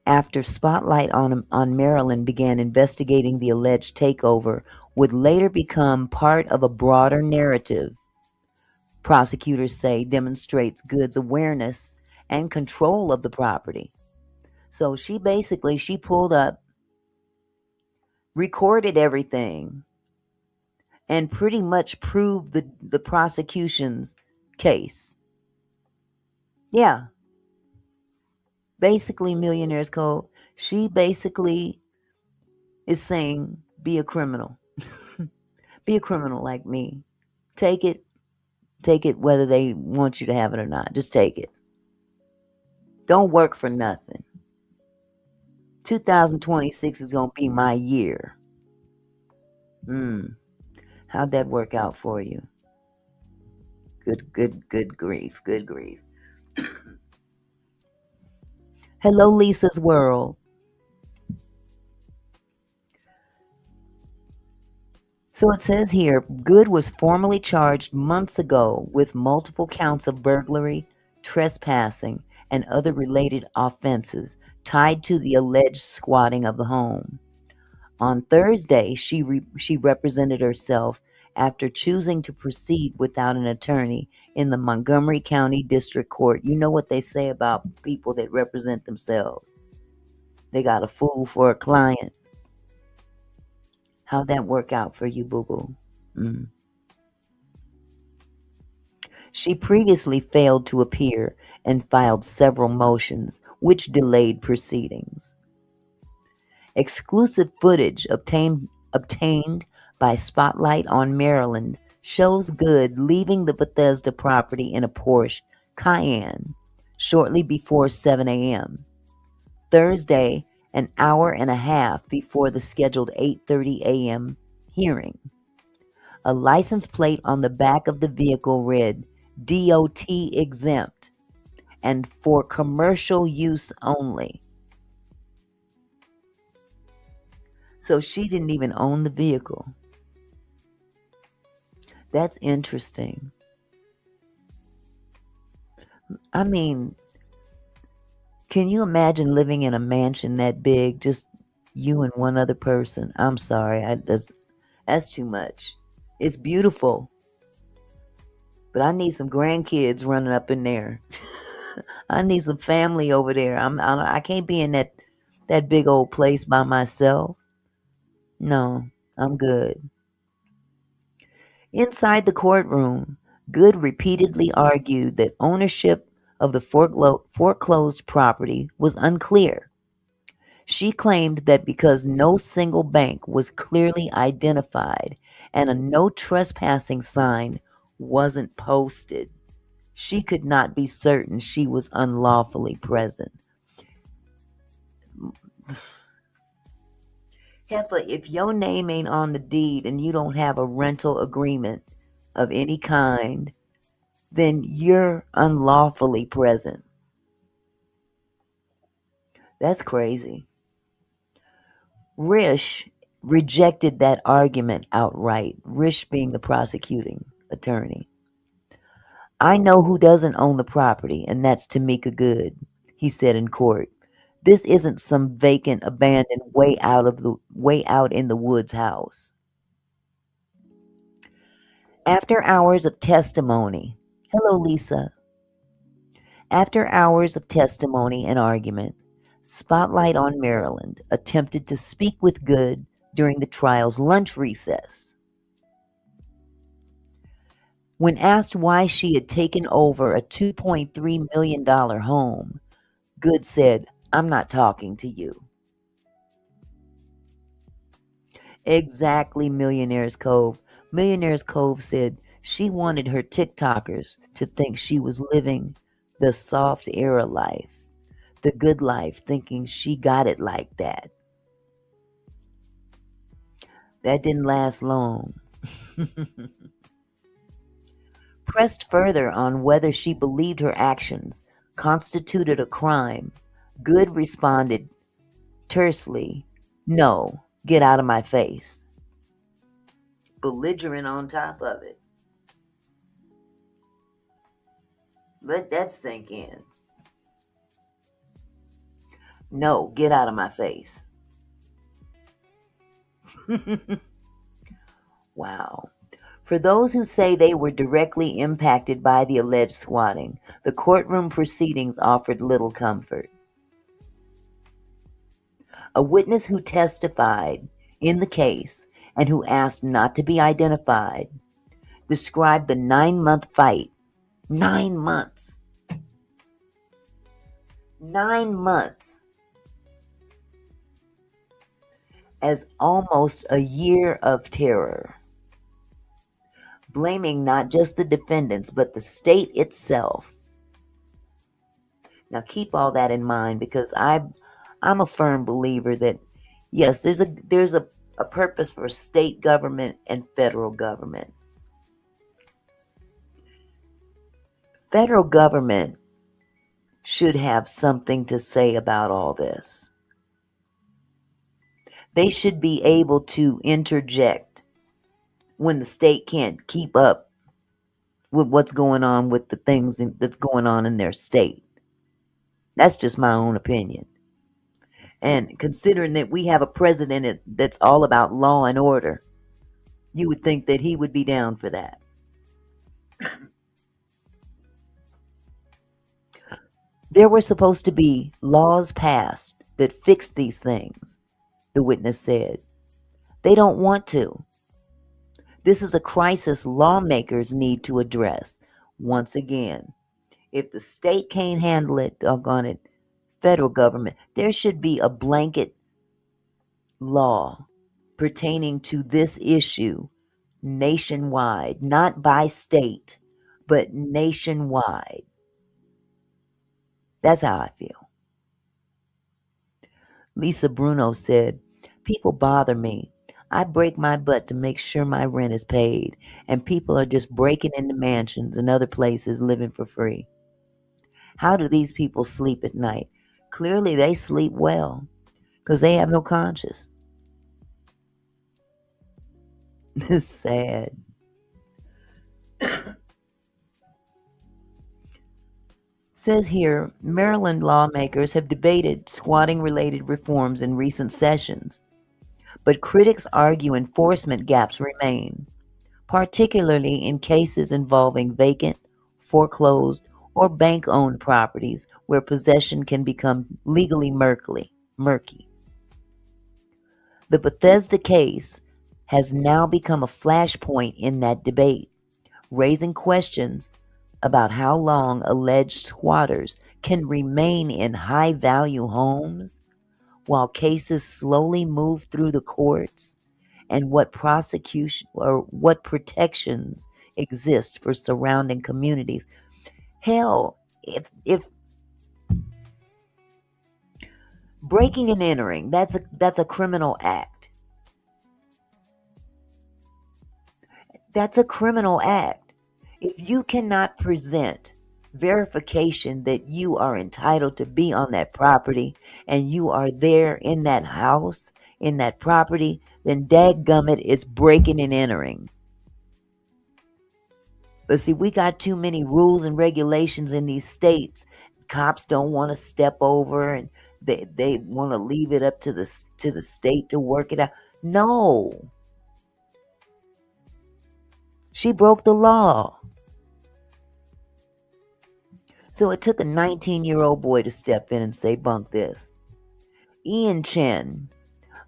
after Spotlight on Maryland began investigating the alleged takeover would later become part of a broader narrative, prosecutors say demonstrates Good's awareness and control of the property. So she pulled up, recorded everything, and pretty much proved the prosecution's case. Yeah. Basically, Millionaire's Code. She basically is saying, be a criminal. Be a criminal like me. Take it whether they want you to have it or not. Just take it. Don't work for nothing. 2026 is going to be my year. How'd that work out for you? Good grief. Good grief. Hello, Lisa's World. So it says here, Good was formally charged months ago with multiple counts of burglary, trespassing, and other related offenses tied to the alleged squatting of the home. On Thursday, she represented herself after choosing to proceed without an attorney in the Montgomery County District Court. You know what they say about people that represent themselves. They got a fool for a client. How'd that work out for you, boo-boo? Mm. She previously failed to appear and filed several motions, which delayed proceedings. Exclusive footage obtained by Spotlight on Maryland shows Good leaving the Bethesda property in a Porsche Cayenne shortly before 7 a.m. Thursday, an hour and a half before the scheduled 8:30 a.m. hearing. A license plate on the back of the vehicle read DOT exempt and for commercial use only. So she didn't even own the vehicle. That's interesting. I mean, can you imagine living in a mansion that big, just you and one other person? I'm sorry, that's too much. It's beautiful, but I need some grandkids running up in there. I need some family over there. I can't be in that big old place by myself. No, I'm good. Inside the courtroom, Good repeatedly argued that ownership of the foreclosed property was unclear. She claimed that because no single bank was clearly identified and a no trespassing sign wasn't posted, she could not be certain she was unlawfully present. Heifer, if your name ain't on the deed and you don't have a rental agreement of any kind, then you're unlawfully present. That's crazy. Risch rejected that argument outright, Risch being the prosecuting attorney. I know who doesn't own the property, and that's Tamika Good, he said in court. This isn't some vacant, abandoned, way out in the woods house. After hours of testimony, hello Lisa. After hours of testimony and argument, Spotlight on Maryland attempted to speak with Good during the trial's lunch recess. When asked why she had taken over a $2.3 million home, Good said, I'm not talking to you. Exactly, Millionaire's Cove. Millionaire's Cove said she wanted her TikTokers to think she was living the soft era life, the good life, thinking she got it like that. That didn't last long. Pressed further on whether she believed her actions constituted a crime, Good responded tersely, no, get out of my face. Belligerent on top of it. Let that sink in. No, get out of my face. Wow. For those who say they were directly impacted by the alleged squatting, the courtroom proceedings offered little comfort. A witness who testified in the case and who asked not to be identified described the 9-month fight. 9 months. 9 months. As almost a year of terror, blaming not just the defendants but the state itself. Now keep all that in mind, because I'm a firm believer that yes, there's a purpose for state government and federal government. Federal government should have something to say about all this. They should be able to interject when the state can't keep up with what's going on with the things that's going on in their state. That's just my own opinion. And considering that we have a president that's all about law and order, you would think that he would be down for that. There were supposed to be laws passed that fixed these things, the witness said. They don't want to. This is a crisis lawmakers need to address. Once again, if the state can't handle it, doggone it, federal government, there should be a blanket law pertaining to this issue nationwide, not by state, but nationwide. That's how I feel. Lisa Bruno said, people bother me. I break my butt to make sure my rent is paid, and people are just breaking into mansions and other places living for free. How do these people sleep at night? Clearly, they sleep well because they have no conscience. It's sad. Says here, Maryland lawmakers have debated squatting-related reforms in recent sessions, but critics argue enforcement gaps remain, particularly in cases involving vacant, foreclosed, or bank-owned properties where possession can become legally murky. The Bethesda case has now become a flashpoint in that debate, raising questions about how long alleged squatters can remain in high-value homes while cases slowly move through the courts, and what prosecution or what protections exist for surrounding communities. Hell, if breaking and entering, that's a criminal act. That's a criminal act. If you cannot present verification that you are entitled to be on that property and you are there in that house, in that property, then dadgummit, it's breaking and entering. But see, we got too many rules and regulations in these states. Cops don't want to step over, and they want to leave it up to the state to work it out. No. She broke the law. So it took a 19-year-old boy to step in and say, bunk this. Ian Chen,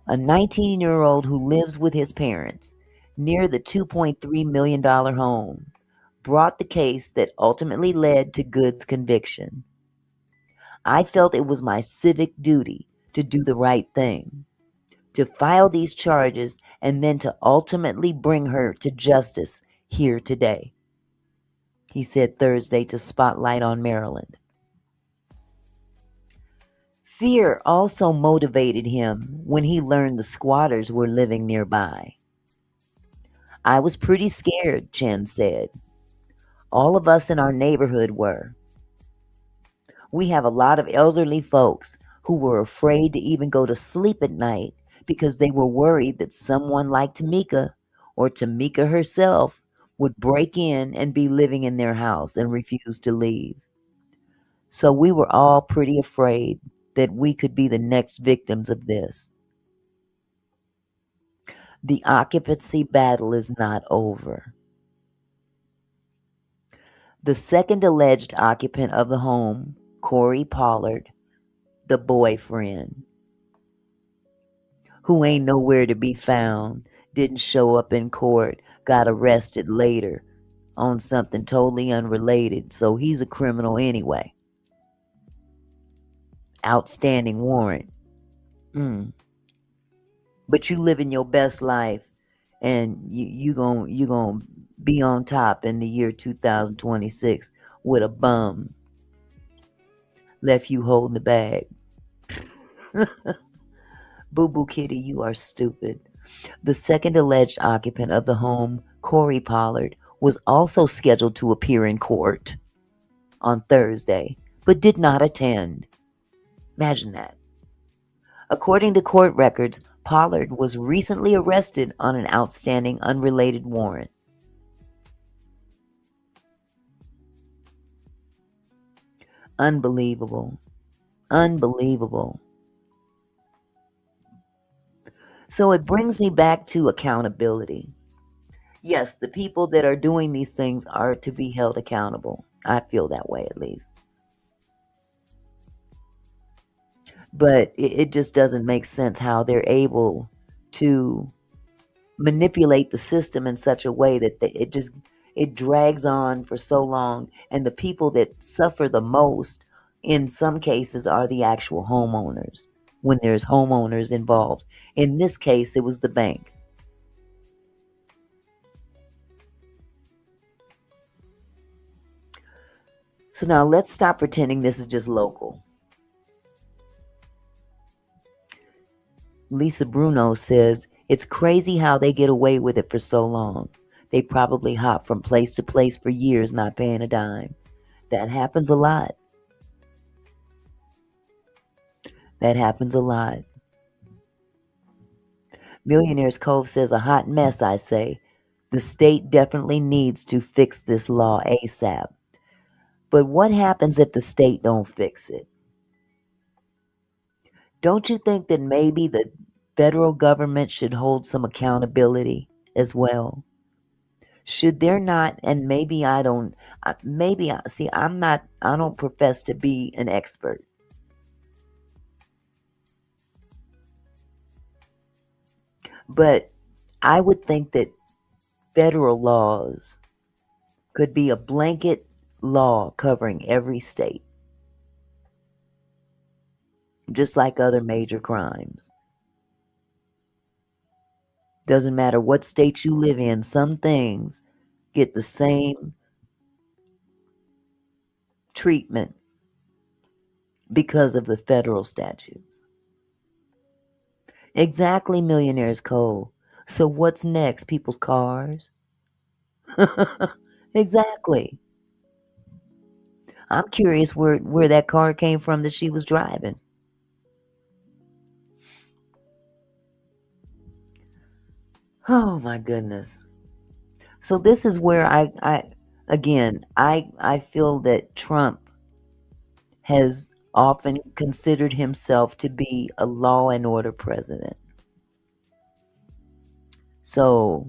a 19-year-old who lives with his parents near the $2.3 million home, brought the case that ultimately led to Good's conviction. I felt it was my civic duty to do the right thing, to file these charges, and then to ultimately bring her to justice here today, he said Thursday to Spotlight on Maryland. Fear also motivated him when he learned the squatters were living nearby. I was pretty scared, Chen said. All of us in our neighborhood were. We have a lot of elderly folks who were afraid to even go to sleep at night because they were worried that someone like Tamika or Tamika herself would break in and be living in their house and refuse to leave. So we were all pretty afraid that we could be the next victims of this. The occupancy battle is not over. The second alleged occupant of the home, Corey Pollard, the boyfriend, who ain't nowhere to be found, didn't show up in court, got arrested later on something totally unrelated, so he's a criminal anyway. Outstanding warrant. But you living your best life, and you gonna be on top in the year 2026 with a bum left you holding the bag. Boo Boo Kitty, you are stupid. The second alleged occupant of the home, Corey Pollard, was also scheduled to appear in court on Thursday, but did not attend. Imagine that. According to court records, Pollard was recently arrested on an outstanding unrelated warrant. Unbelievable. Unbelievable. So it brings me back to accountability. Yes, the people that are doing these things are to be held accountable. I feel that way, at least. But it just doesn't make sense how they're able to manipulate the system in such a way that it drags on for so long, and the people that suffer the most in some cases are the actual homeowners when there's homeowners involved. In this case, it was the bank. So now let's stop pretending this is just local. Lisa Bruno says, it's crazy how they get away with it for so long. They probably hop from place to place for years not paying a dime. That happens a lot. That happens a lot. Millionaire's Cove says, a hot mess, I say. The state definitely needs to fix this law ASAP. But what happens if the state don't fix it? Don't you think that maybe the federal government should hold some accountability as well? Should there not, and maybe I don't, see, I don't profess to be an expert. But I would think that federal laws could be a blanket law covering every state, just like other major crimes. Doesn't matter what state you live in, some things get the same treatment because of the federal statutes. Exactly, Millionaire's Code. So what's next? People's cars? Exactly. I'm curious where that car came from that she was driving. Oh my goodness. So this is where I feel that Trump has often considered himself to be a law and order president. So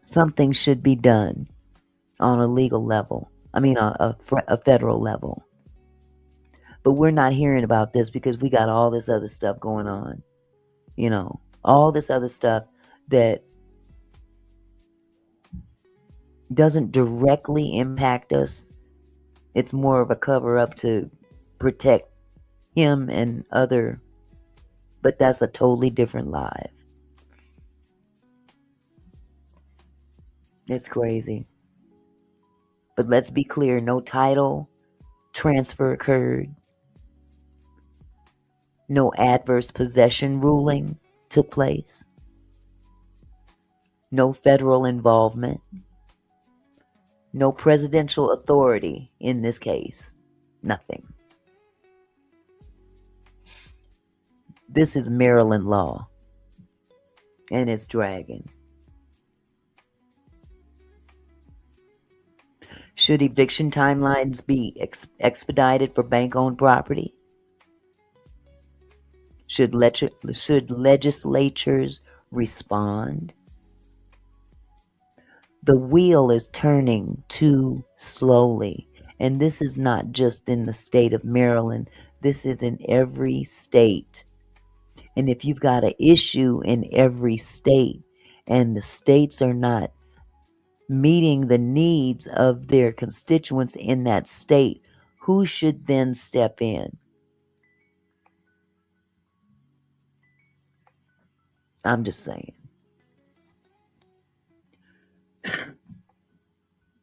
something should be done on a legal level. I mean, a federal level. But we're not hearing about this because we got all this other stuff going on. You know, all this other stuff that doesn't directly impact us. It's more of a cover up to protect him and other, but that's a totally different life. It's crazy. But let's be clear, no title transfer occurred. No adverse possession ruling took place. No federal involvement. No presidential authority in this case. Nothing. This is Maryland law. And it's dragging. Should eviction timelines be expedited for bank-owned property? Should legislatures respond? The wheel is turning too slowly. And this is not just in the state of Maryland. This is in every state. And if you've got an issue in every state and the states are not meeting the needs of their constituents in that state, who should then step in? I'm just saying.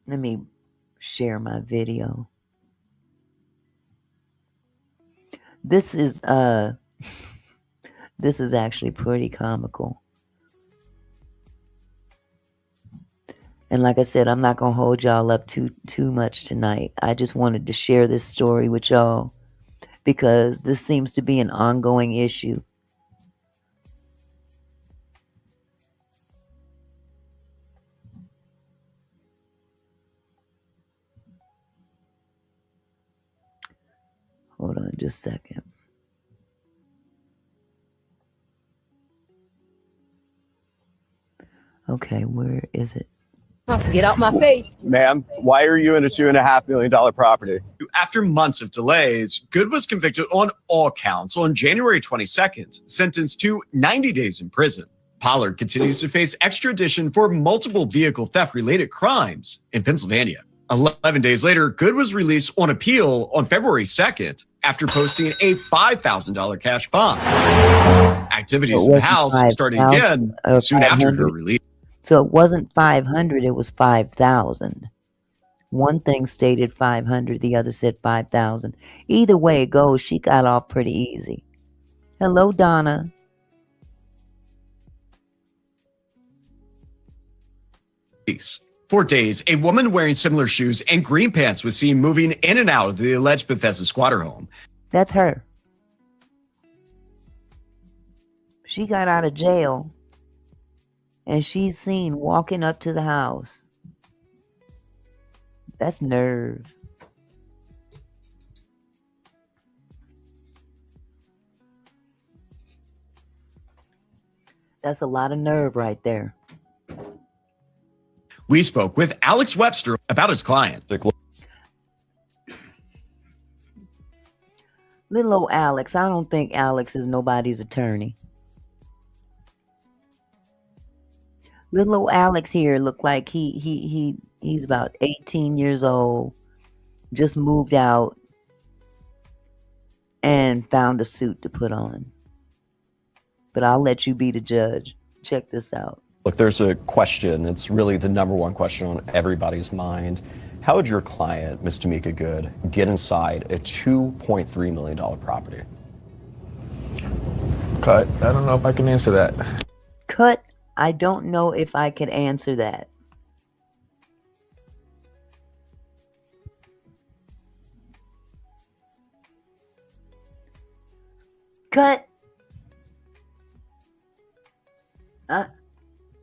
Let me share my video. This is this is actually pretty comical. And like I said, I'm not going to hold y'all up too much tonight. I just wanted to share this story with y'all because this seems to be an ongoing issue. Hold on just a second. Okay, where is it? Get out my face. Ma'am, why are you in a $2.5 million property? after months of delays, Good was convicted on all counts on January 22nd, sentenced to 90 days in prison. Pollard continues to face extradition for multiple vehicle theft-related crimes in Pennsylvania. 11 days later, Good was released on appeal on February 2nd after posting a $5,000 cash bond. Activities in the house started again soon after her release. So it wasn't 500, it was 5,000. One thing stated 500, the other said 5,000. Either way it goes, she got off pretty easy. Hello, Donna. For days, a woman wearing similar shoes and green pants was seen moving in and out of the alleged Bethesda squatter home. That's her. She got out of jail, and she's seen walking up to the house. That's nerve. That's a lot of nerve right there. We spoke with Alex Webster about his client. Little old Alex. I don't think Alex is nobody's attorney. Little old Alex here looked like he's about 18 years old, just moved out, and found a suit to put on. But I'll let you be the judge. Check this out. Look, there's a question. It's really the number one question on everybody's mind. How would your client, Ms. Tamika Good, get inside a $2.3 million property? Cut. I don't know if I can answer that. Cut. I don't know if I can answer that. Cut.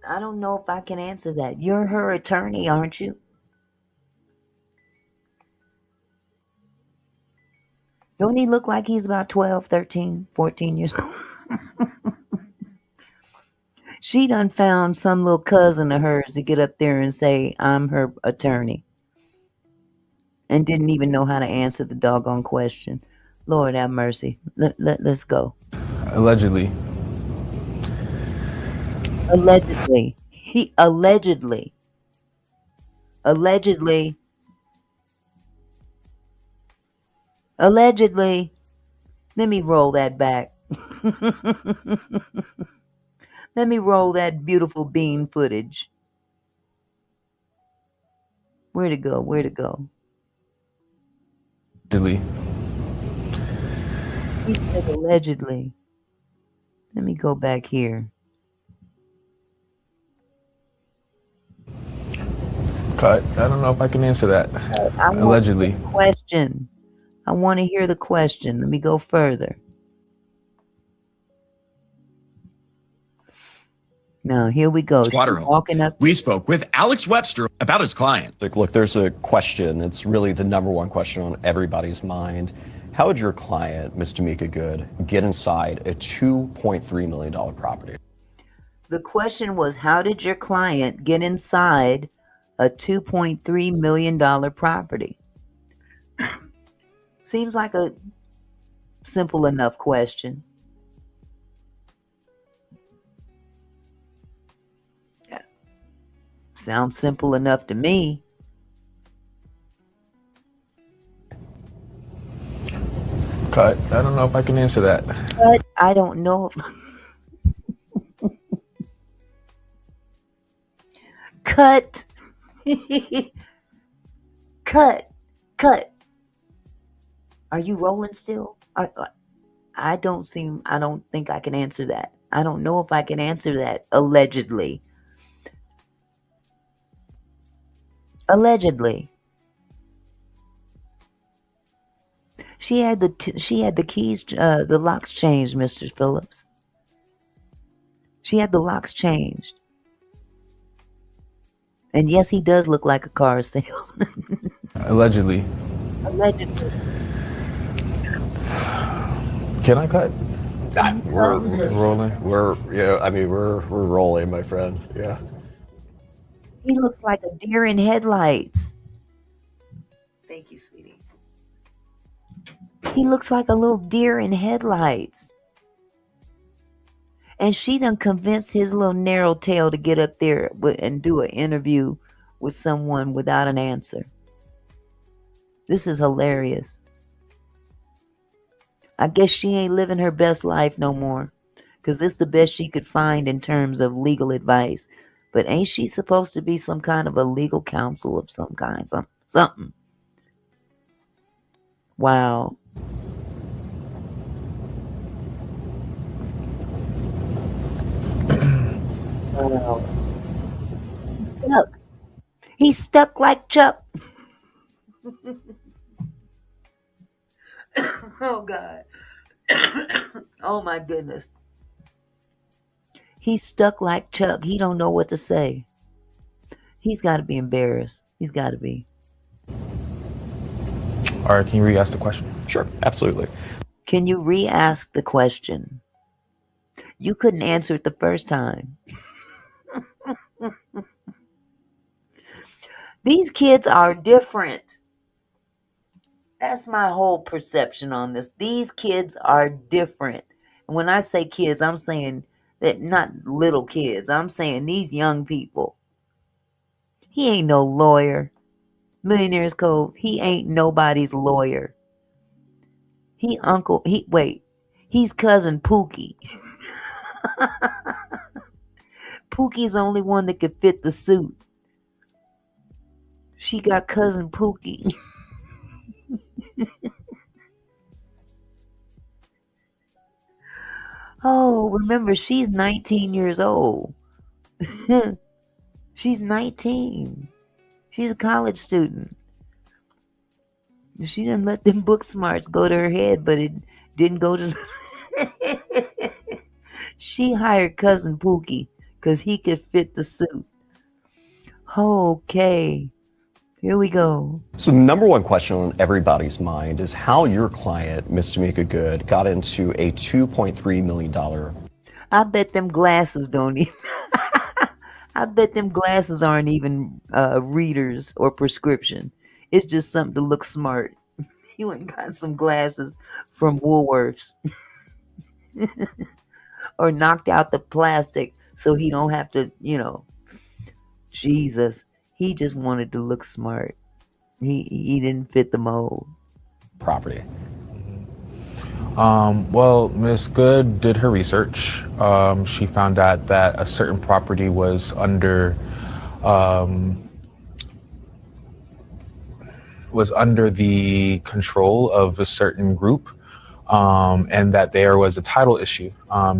I don't know if I can answer that. You're her attorney, aren't you? Don't he look like he's about 12, 13, 14 years old? She done found some little cousin of hers to get up there and say, I'm her attorney. And didn't even know how to answer the doggone question. Lord have mercy. Let's go. Allegedly. Allegedly. Allegedly. Let me roll that back. Let me roll that beautiful bean footage. Where'd it go? Allegedly. He said allegedly. Let me go back here. Cut. I don't know if I can answer that. Allegedly. Question. I want to hear the question. Let me go further. Now, here we go. Walking up. We spoke with Alex Webster about his client. Look, there's a question. It's really the number one question on everybody's mind. How would your client, Ms. Tamika Good, get inside a $2.3 million property? The question was, how did your client get inside a $2.3 million property? Seems like a simple enough question. Sounds simple enough to me. Cut. I don't know if I can answer that. But I don't know if... Cut. Cut. Are you rolling still? I don't think I can answer that. I don't know if I can answer that. Allegedly. She had the keys, the locks changed, Mr. Phillips. She had the locks changed. And yes, he does look like a car salesman. Allegedly. Can I cut? We're rolling. We're rolling, my friend. Yeah. He looks like a deer in headlights. Thank you, sweetie. He looks like a little deer in headlights. And she done convinced his little narrow tail to get up there and do an interview with someone without an answer. This is hilarious. I guess she ain't living her best life no more, because it's the best she could find in terms of legal advice. But ain't she supposed to be some kind of a legal counsel of some kind? Something. Wow. Wow. He's stuck. He's stuck like Chuck. Oh, God. Oh, my goodness. He's stuck like Chuck. He don't know what to say. He's got to be embarrassed. He's got to be. All right, can you re-ask the question? Sure, absolutely. Can you re-ask the question? You couldn't answer it the first time. These kids are different. That's my whole perception on this. These kids are different. And when I say kids, I'm saying that not little kids. I'm saying these young people. He ain't no lawyer. Millionaire's Cove, he ain't nobody's lawyer. He's cousin Pookie. Pookie's the only one that could fit the suit. She got cousin Pookie. Oh, remember, she's 19 years old. She's 19. She's a college student. She didn't let them book smarts go to her head, but it didn't go to... She hired cousin Pookie because he could fit the suit. Okay. Here we go. So the number one question on everybody's mind is how your client, Miss Tamika Good, got into a $2.3 million. I bet them glasses don't even... I bet them glasses aren't even readers or prescription. It's just something to look smart. You ain't got some glasses from Woolworths. Or knocked out the plastic so he don't have to, Jesus. He just wanted to look smart. He didn't fit the mold. Property. Well, Miss Good did her research. She found out that a certain property was under the control of a certain group, and that there was a title issue.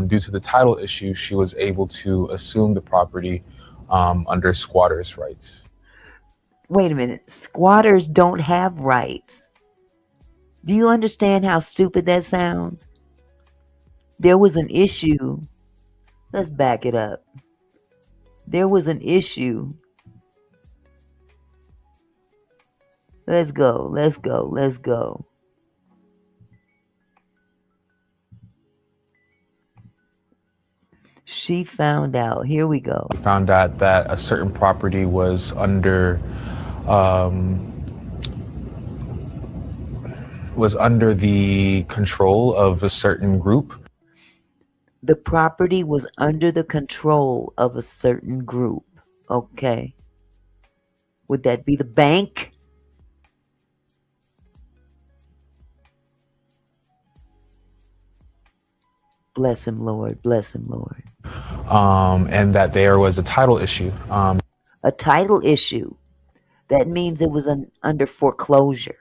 Due to the title issue, she was able to assume the property under squatters' rights. Wait a minute. Squatters don't have rights. Do you understand how stupid that sounds? There was an issue. Let's back it up. There was an issue. Let's go. She found out. Here we go. We found out that a certain property was under the control of a certain group. The property was under the control of a certain group. Okay. Would that be the bank? Bless him, Lord. Bless him, Lord. And that there was a title issue. A title issue. That means it was under foreclosure.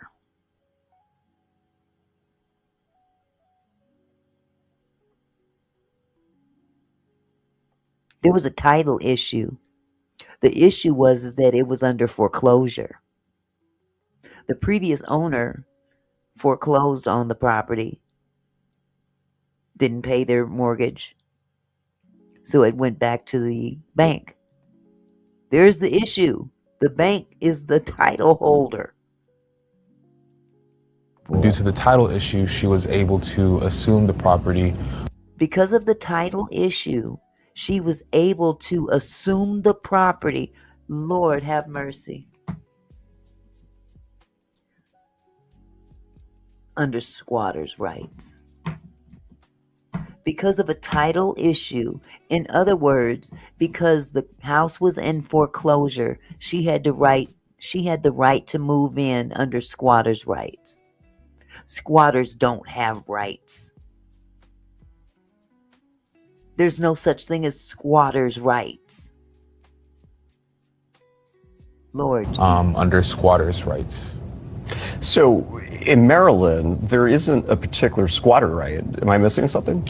There was a title issue. The issue was that it was under foreclosure. The previous owner foreclosed on the property, didn't pay their mortgage, so it went back to the bank. There's the issue. The bank is the title holder. Due to the title issue, she was able to assume the property. Because of the title issue, she was able to assume the property. Lord, have mercy. under squatters' rights. Because of a title issue. In other words, because the house was in foreclosure, she had the right to move in under squatters' rights. Squatters don't have rights. There's no such thing as squatters' rights. Lord. Under squatters' rights. So in Maryland, there isn't a particular squatter right. Am I missing something?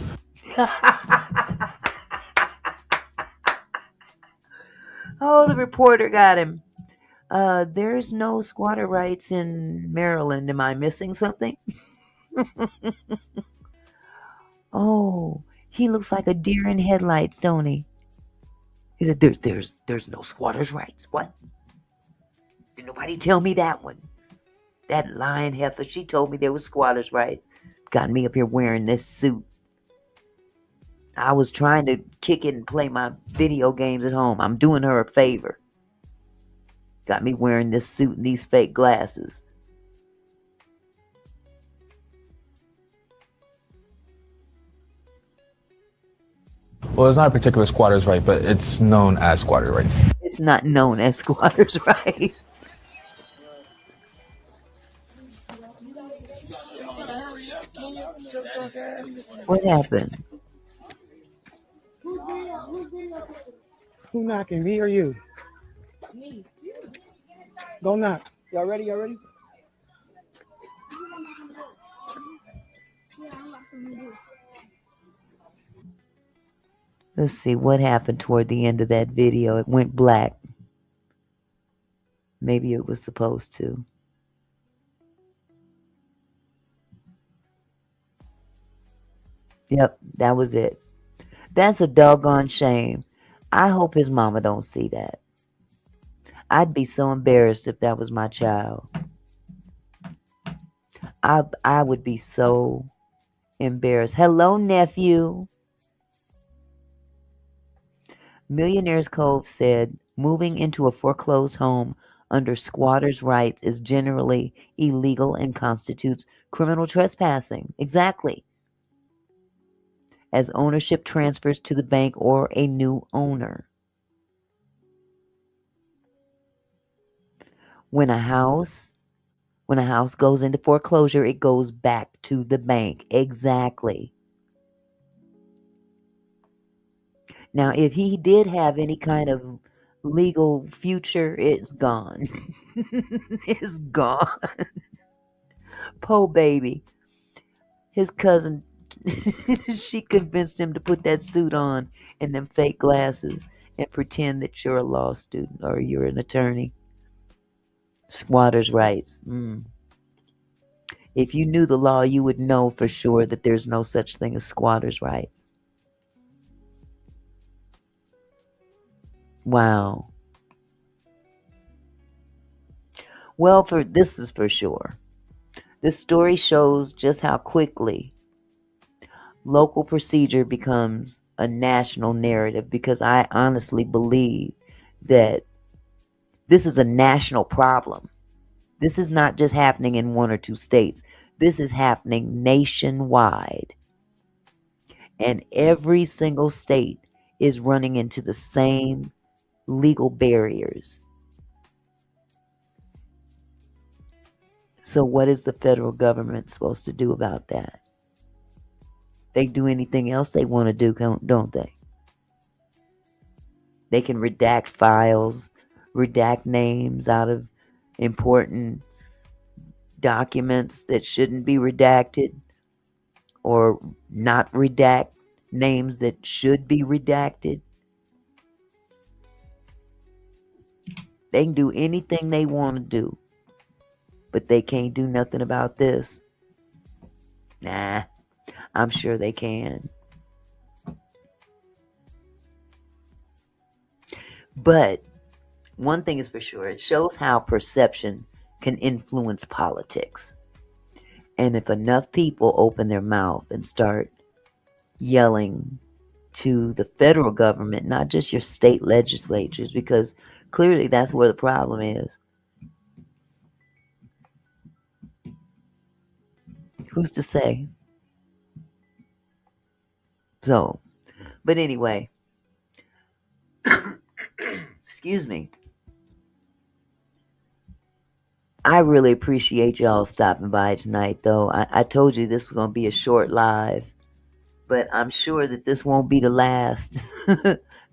Oh, the reporter got him. There's no squatter rights in Maryland. Am I missing something? Oh, he looks like a deer in headlights, don't he? He said, there's no squatters' rights. What? Did nobody tell me that one? That lying heifer, she told me there was squatters' rights. Got me up here wearing this suit. I was trying to kick it and play my video games at home. I'm doing her a favor. Got me wearing this suit and these fake glasses. Well, it's not a particular squatter's right, but it's known as squatter rights. It's not known as squatters' rights. What happened? Who knocking, me or you? Me. Go knock. Y'all ready? Let's see what happened toward the end of that video. It went black. Maybe it was supposed to. Yep, that was it. That's a doggone shame. I hope his mama don't see that. I'd be so embarrassed if that was my child. I would be so embarrassed. Hello, nephew. Millionaire's Cove said moving into a foreclosed home under squatters' rights is generally illegal and constitutes criminal trespassing. Exactly. As ownership transfers to the bank or a new owner. When a house goes into foreclosure, it goes back to the bank. Exactly. Now, if he did have any kind of legal future, it's gone. It's gone. Po baby. His cousin, she convinced him to put that suit on and them fake glasses and pretend that you're a law student or you're an attorney. Squatters' rights. If you knew the law, you would know for sure that there's no such thing as squatters' rights. Wow. Well, this is for sure. This story shows just how quickly local procedure becomes a national narrative, because I honestly believe that this is a national problem. This is not just happening in one or two states. This is happening nationwide. And every single state is running into the same legal barriers. So what is the federal government supposed to do about that? They do anything else they want to do, don't they? They can redact files, redact names out of important documents that shouldn't be redacted, or not redact names that should be redacted. They can do anything they want to do, but they can't do nothing about this. Nah, I'm sure they can. But one thing is for sure, it shows how perception can influence politics. And if enough people open their mouth and start yelling to the federal government, not just your state legislatures, because clearly that's where the problem is. Who's to say? So, but anyway, excuse me. I really appreciate y'all stopping by tonight, though. I told you this was going to be a short live, but I'm sure that this won't be the last.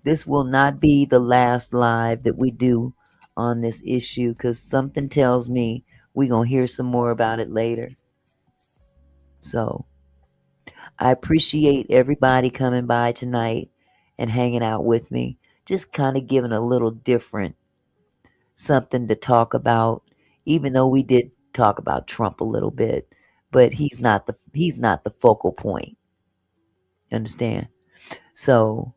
This will not be the last live that we do on this issue, because something tells me we're going to hear some more about it later. So I appreciate everybody coming by tonight and hanging out with me, just kind of giving a little different something to talk about, even though we did talk about Trump a little bit, but he's not the focal point. Understand? So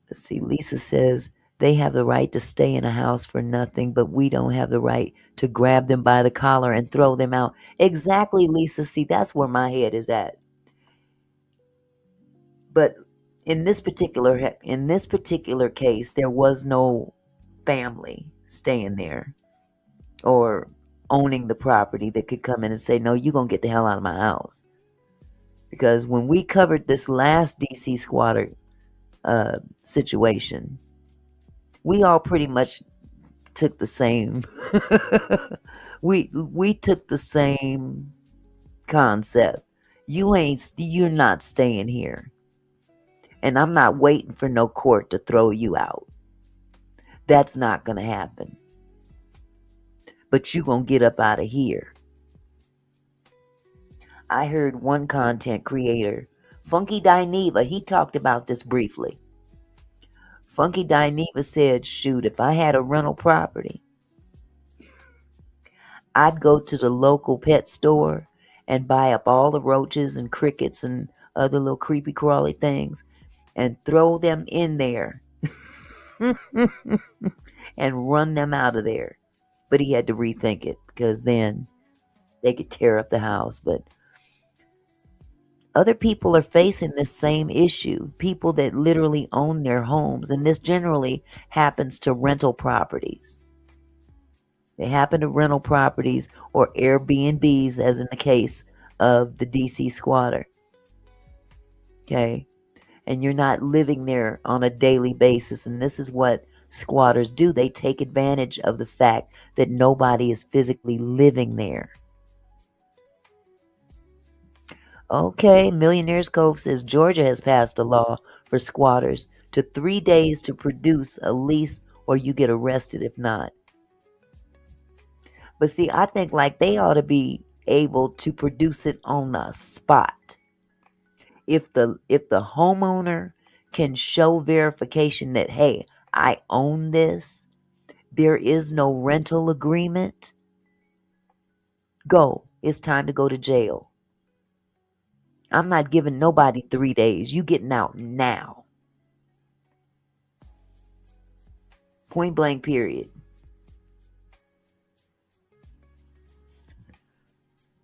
let's see. Lisa says they have the right to stay in a house for nothing, but we don't have the right to grab them by the collar and throw them out. Exactly, Lisa. See, that's where my head is at. But in this particular case, there was no family staying there or owning the property that could come in and say, no, you're going to get the hell out of my house. Because when we covered this last DC squatter situation, we all pretty much took the same we took the same concept. You're not staying here, and I'm not waiting for no court to throw you out. That's not gonna happen. But you gonna get up out of here. I heard one content creator, Funky Dineva, he talked about this briefly. Funky Dineva said, shoot, if I had a rental property, I'd go to the local pet store and buy up all the roaches and crickets and other little creepy crawly things and throw them in there and run them out of there. But he had to rethink it, because then they could tear up the house. But other people are facing this same issue. People that literally own their homes. And this generally happens to rental properties. They happen to rental properties or Airbnbs, as in the case of the DC squatter. Okay? And you're not living there on a daily basis. And this is what squatters do. They take advantage of the fact that nobody is physically living there. Okay, Millionaire's Cove says Georgia has passed a law for squatters to 3 days to produce a lease, or you get arrested if not. But see, I think like they ought to be able to produce it on the spot. If the homeowner can show verification that, hey, I own this, there is no rental agreement, go. It's time to go to jail. I'm not giving nobody 3 days. You getting out now. Point blank, period.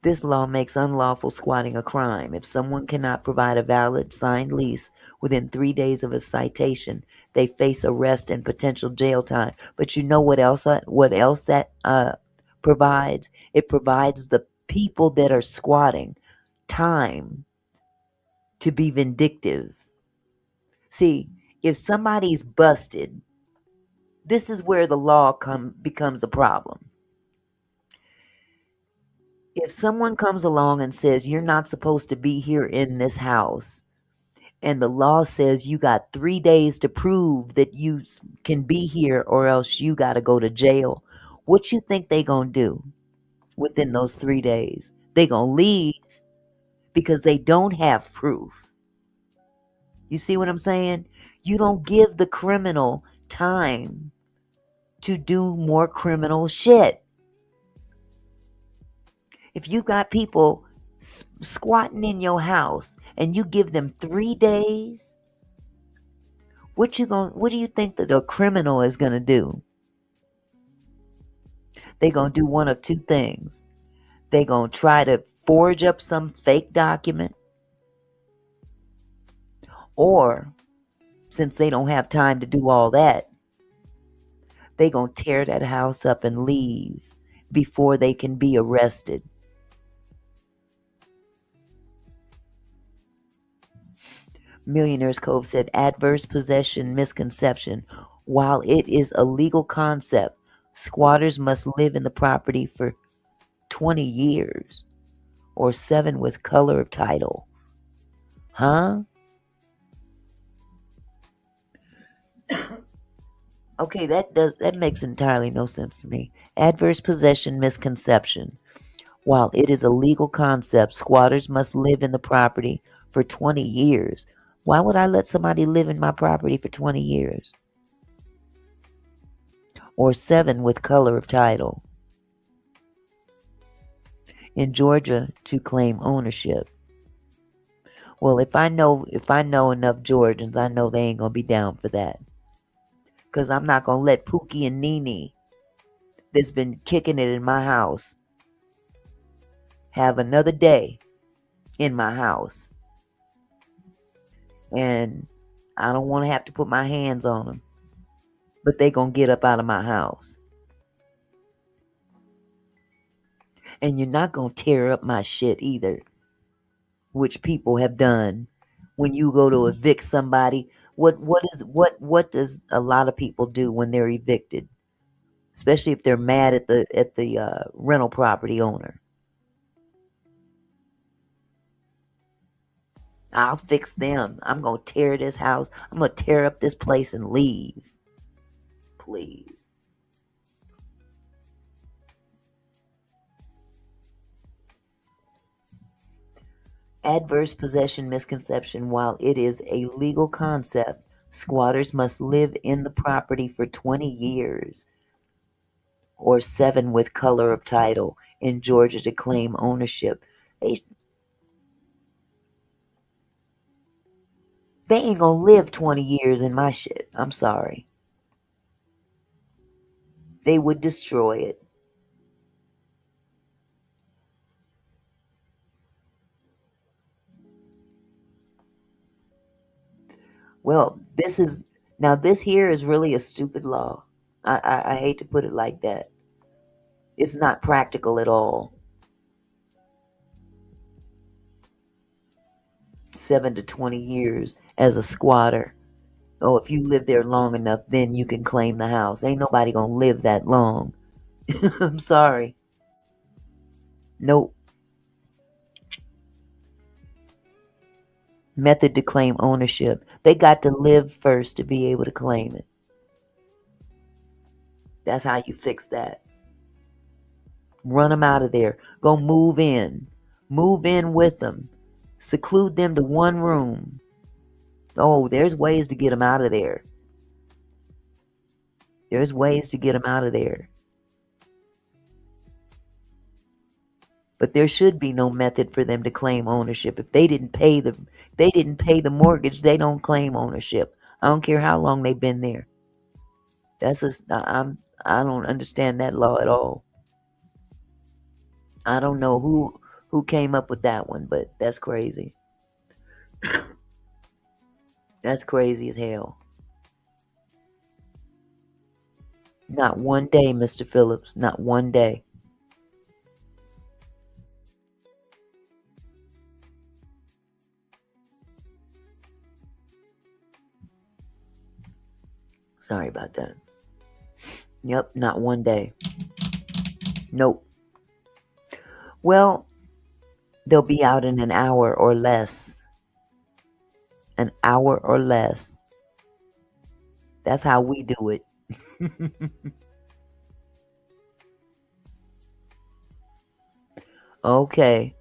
This law makes unlawful squatting a crime. If someone cannot provide a valid signed lease within 3 days of a citation, they face arrest and potential jail time. But you know what else that provides? It provides the people that are squatting time to be vindictive. See, if somebody's busted, this is where the law becomes a problem. If someone comes along and says you're not supposed to be here in this house, and the law says you got 3 days to prove that you can be here, or else you got to go to jail, what you think they gonna do within those 3 days? They gonna leave because they don't have proof. You see what I'm saying? You don't give the criminal time to do more criminal shit. If you got people squatting in your house and you give them 3 days, what do you think that the criminal is going to do? They're going to do one of two things. They're going to try to forge up some fake document, or since they don't have time to do all that, they're going to tear that house up and leave before they can be arrested. Millionaire's Cove said adverse possession misconception. While it is a legal concept, squatters must live in the property for 20 years or 7 with color of title. Huh? Okay, that makes entirely no sense to me. Adverse possession misconception. While it is a legal concept, squatters must live in the property for 20 years. Why would I let somebody live in my property for 20 years? Or 7 with color of title. In Georgia to claim ownership. Well, if I know enough Georgians, I know they ain't gonna be down for that. Cause I'm not gonna let Pookie and Nene, that's been kicking it in my house, have another day in my house. And I don't want to have to put my hands on them. But they gonna get up out of my house. And you're not gonna tear up my shit either, which people have done. When you go to evict somebody, what does a lot of people do when they're evicted? Especially if they're mad at the rental property owner. I'll fix them. I'm gonna tear this house. I'm gonna tear up this place and leave. Please. Adverse possession misconception. While it is a legal concept, squatters must live in the property for 20 years or 7 with color of title in Georgia to claim ownership. They ain't gonna live 20 years in my shit. I'm sorry. They would destroy it. Well, this here is really a stupid law. I hate to put it like that. It's not practical at all. 7 to 20 years as a squatter. Oh, if you live there long enough, then you can claim the house. Ain't nobody gonna live that long. I'm sorry. Nope. Method to claim ownership. They got to live first to be able to claim it. That's how you fix that. Run them out of there. Go move in. Move in with them. Seclude them to one room. Oh, there's ways to get them out of there. There's ways to get them out of there. But there should be no method for them to claim ownership. If they didn't pay the mortgage, they don't claim ownership. I don't care how long they've been there. I don't understand that law at all. I don't know who came up with that one, but that's crazy. That's crazy as hell. Not one day, Mr. Phillips. Not one day. Sorry about that. Yep, not one day. Nope. Well, they'll be out in an hour or less. An hour or less. That's how we do it. Okay.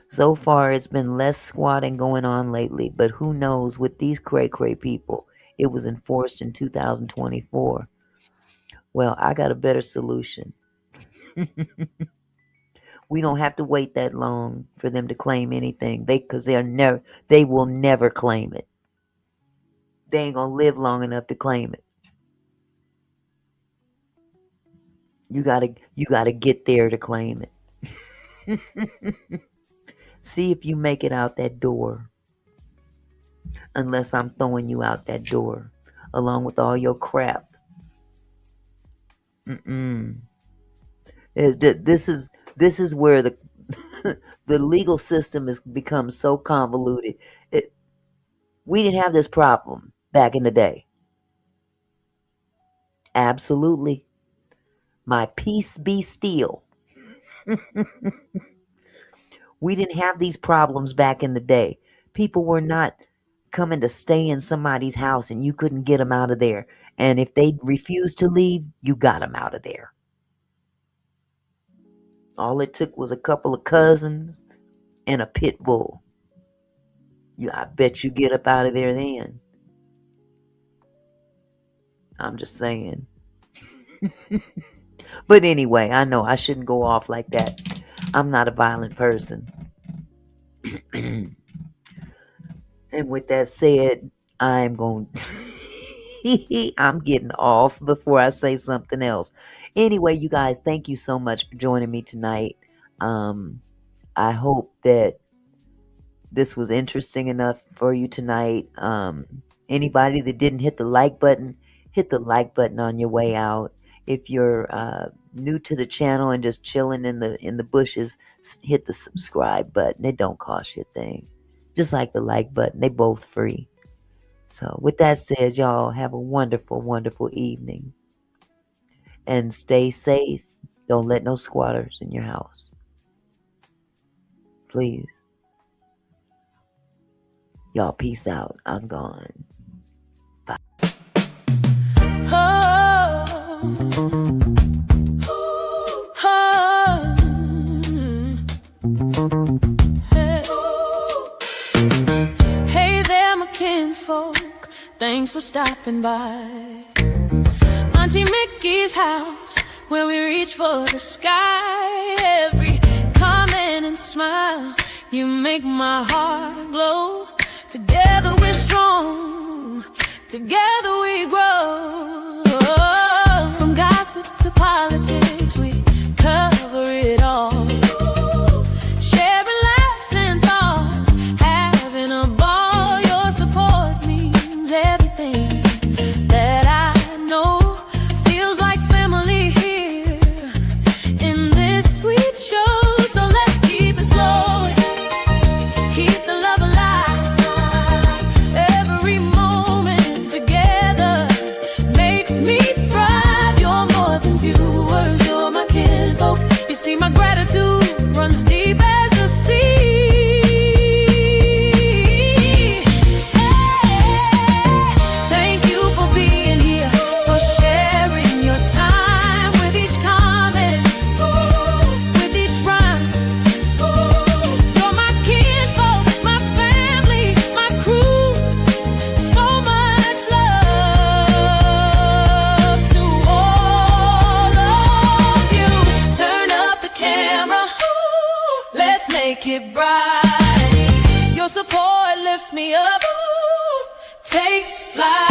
So far, it's been less squatting going on lately, but who knows with these cray-cray people. It was enforced in 2024. Well, I got a better solution. We don't have to wait that long for them to claim anything. They will never claim it. They ain't gonna live long enough to claim it. You gotta get there to claim it. See if you make it out that door. Unless I'm throwing you out that door along with all your crap. This is where the legal system has become so convoluted. We didn't have this problem back in the day. Absolutely. My peace be still. We didn't have these problems back in the day. People were not coming to stay in somebody's house and you couldn't get them out of there. And if they refused to leave, you got them out of there. All it took was a couple of cousins and a pit bull. I bet you get up out of there then. I'm just saying. But anyway, I know I shouldn't go off like that. I'm not a violent person. And with that said, I'm getting off before I say something else. Anyway, you guys, thank you so much for joining me tonight. I hope that this was interesting enough for you tonight. Anybody that didn't hit the like button, hit the like button on your way out. If you're new to the channel and just chilling in the bushes, hit the subscribe button. It don't cost you a thing. Just like the like button, they both free. So with that said, y'all have a wonderful, wonderful evening. And stay safe. Don't let no squatters in your house. Please. Y'all peace out. I'm gone. Bye. Hey there, my kinfolk. Thanks for stopping by. Auntie Mickey's house, where we reach for the sky. Every comment and smile, you make my heart glow. Together we're strong, together we grow. From gossip to politics, we cover it all. Sharing laughs and thoughts, having a ball. Your support means everything that I know. Feels like family here in this sweet show. So let's keep it flowing, keep the love alive. Every moment together makes me thrive. You're more than viewers, you're my kinfolk. You see, my gratitude runs deep as the sea. Thank you for being here, for sharing your time with each comment, with each rhyme. You're my kinfolk, my family, my crew. So much love to all of you. Turn up the camera, let's make it bright. Your support lifts me up, takes flight.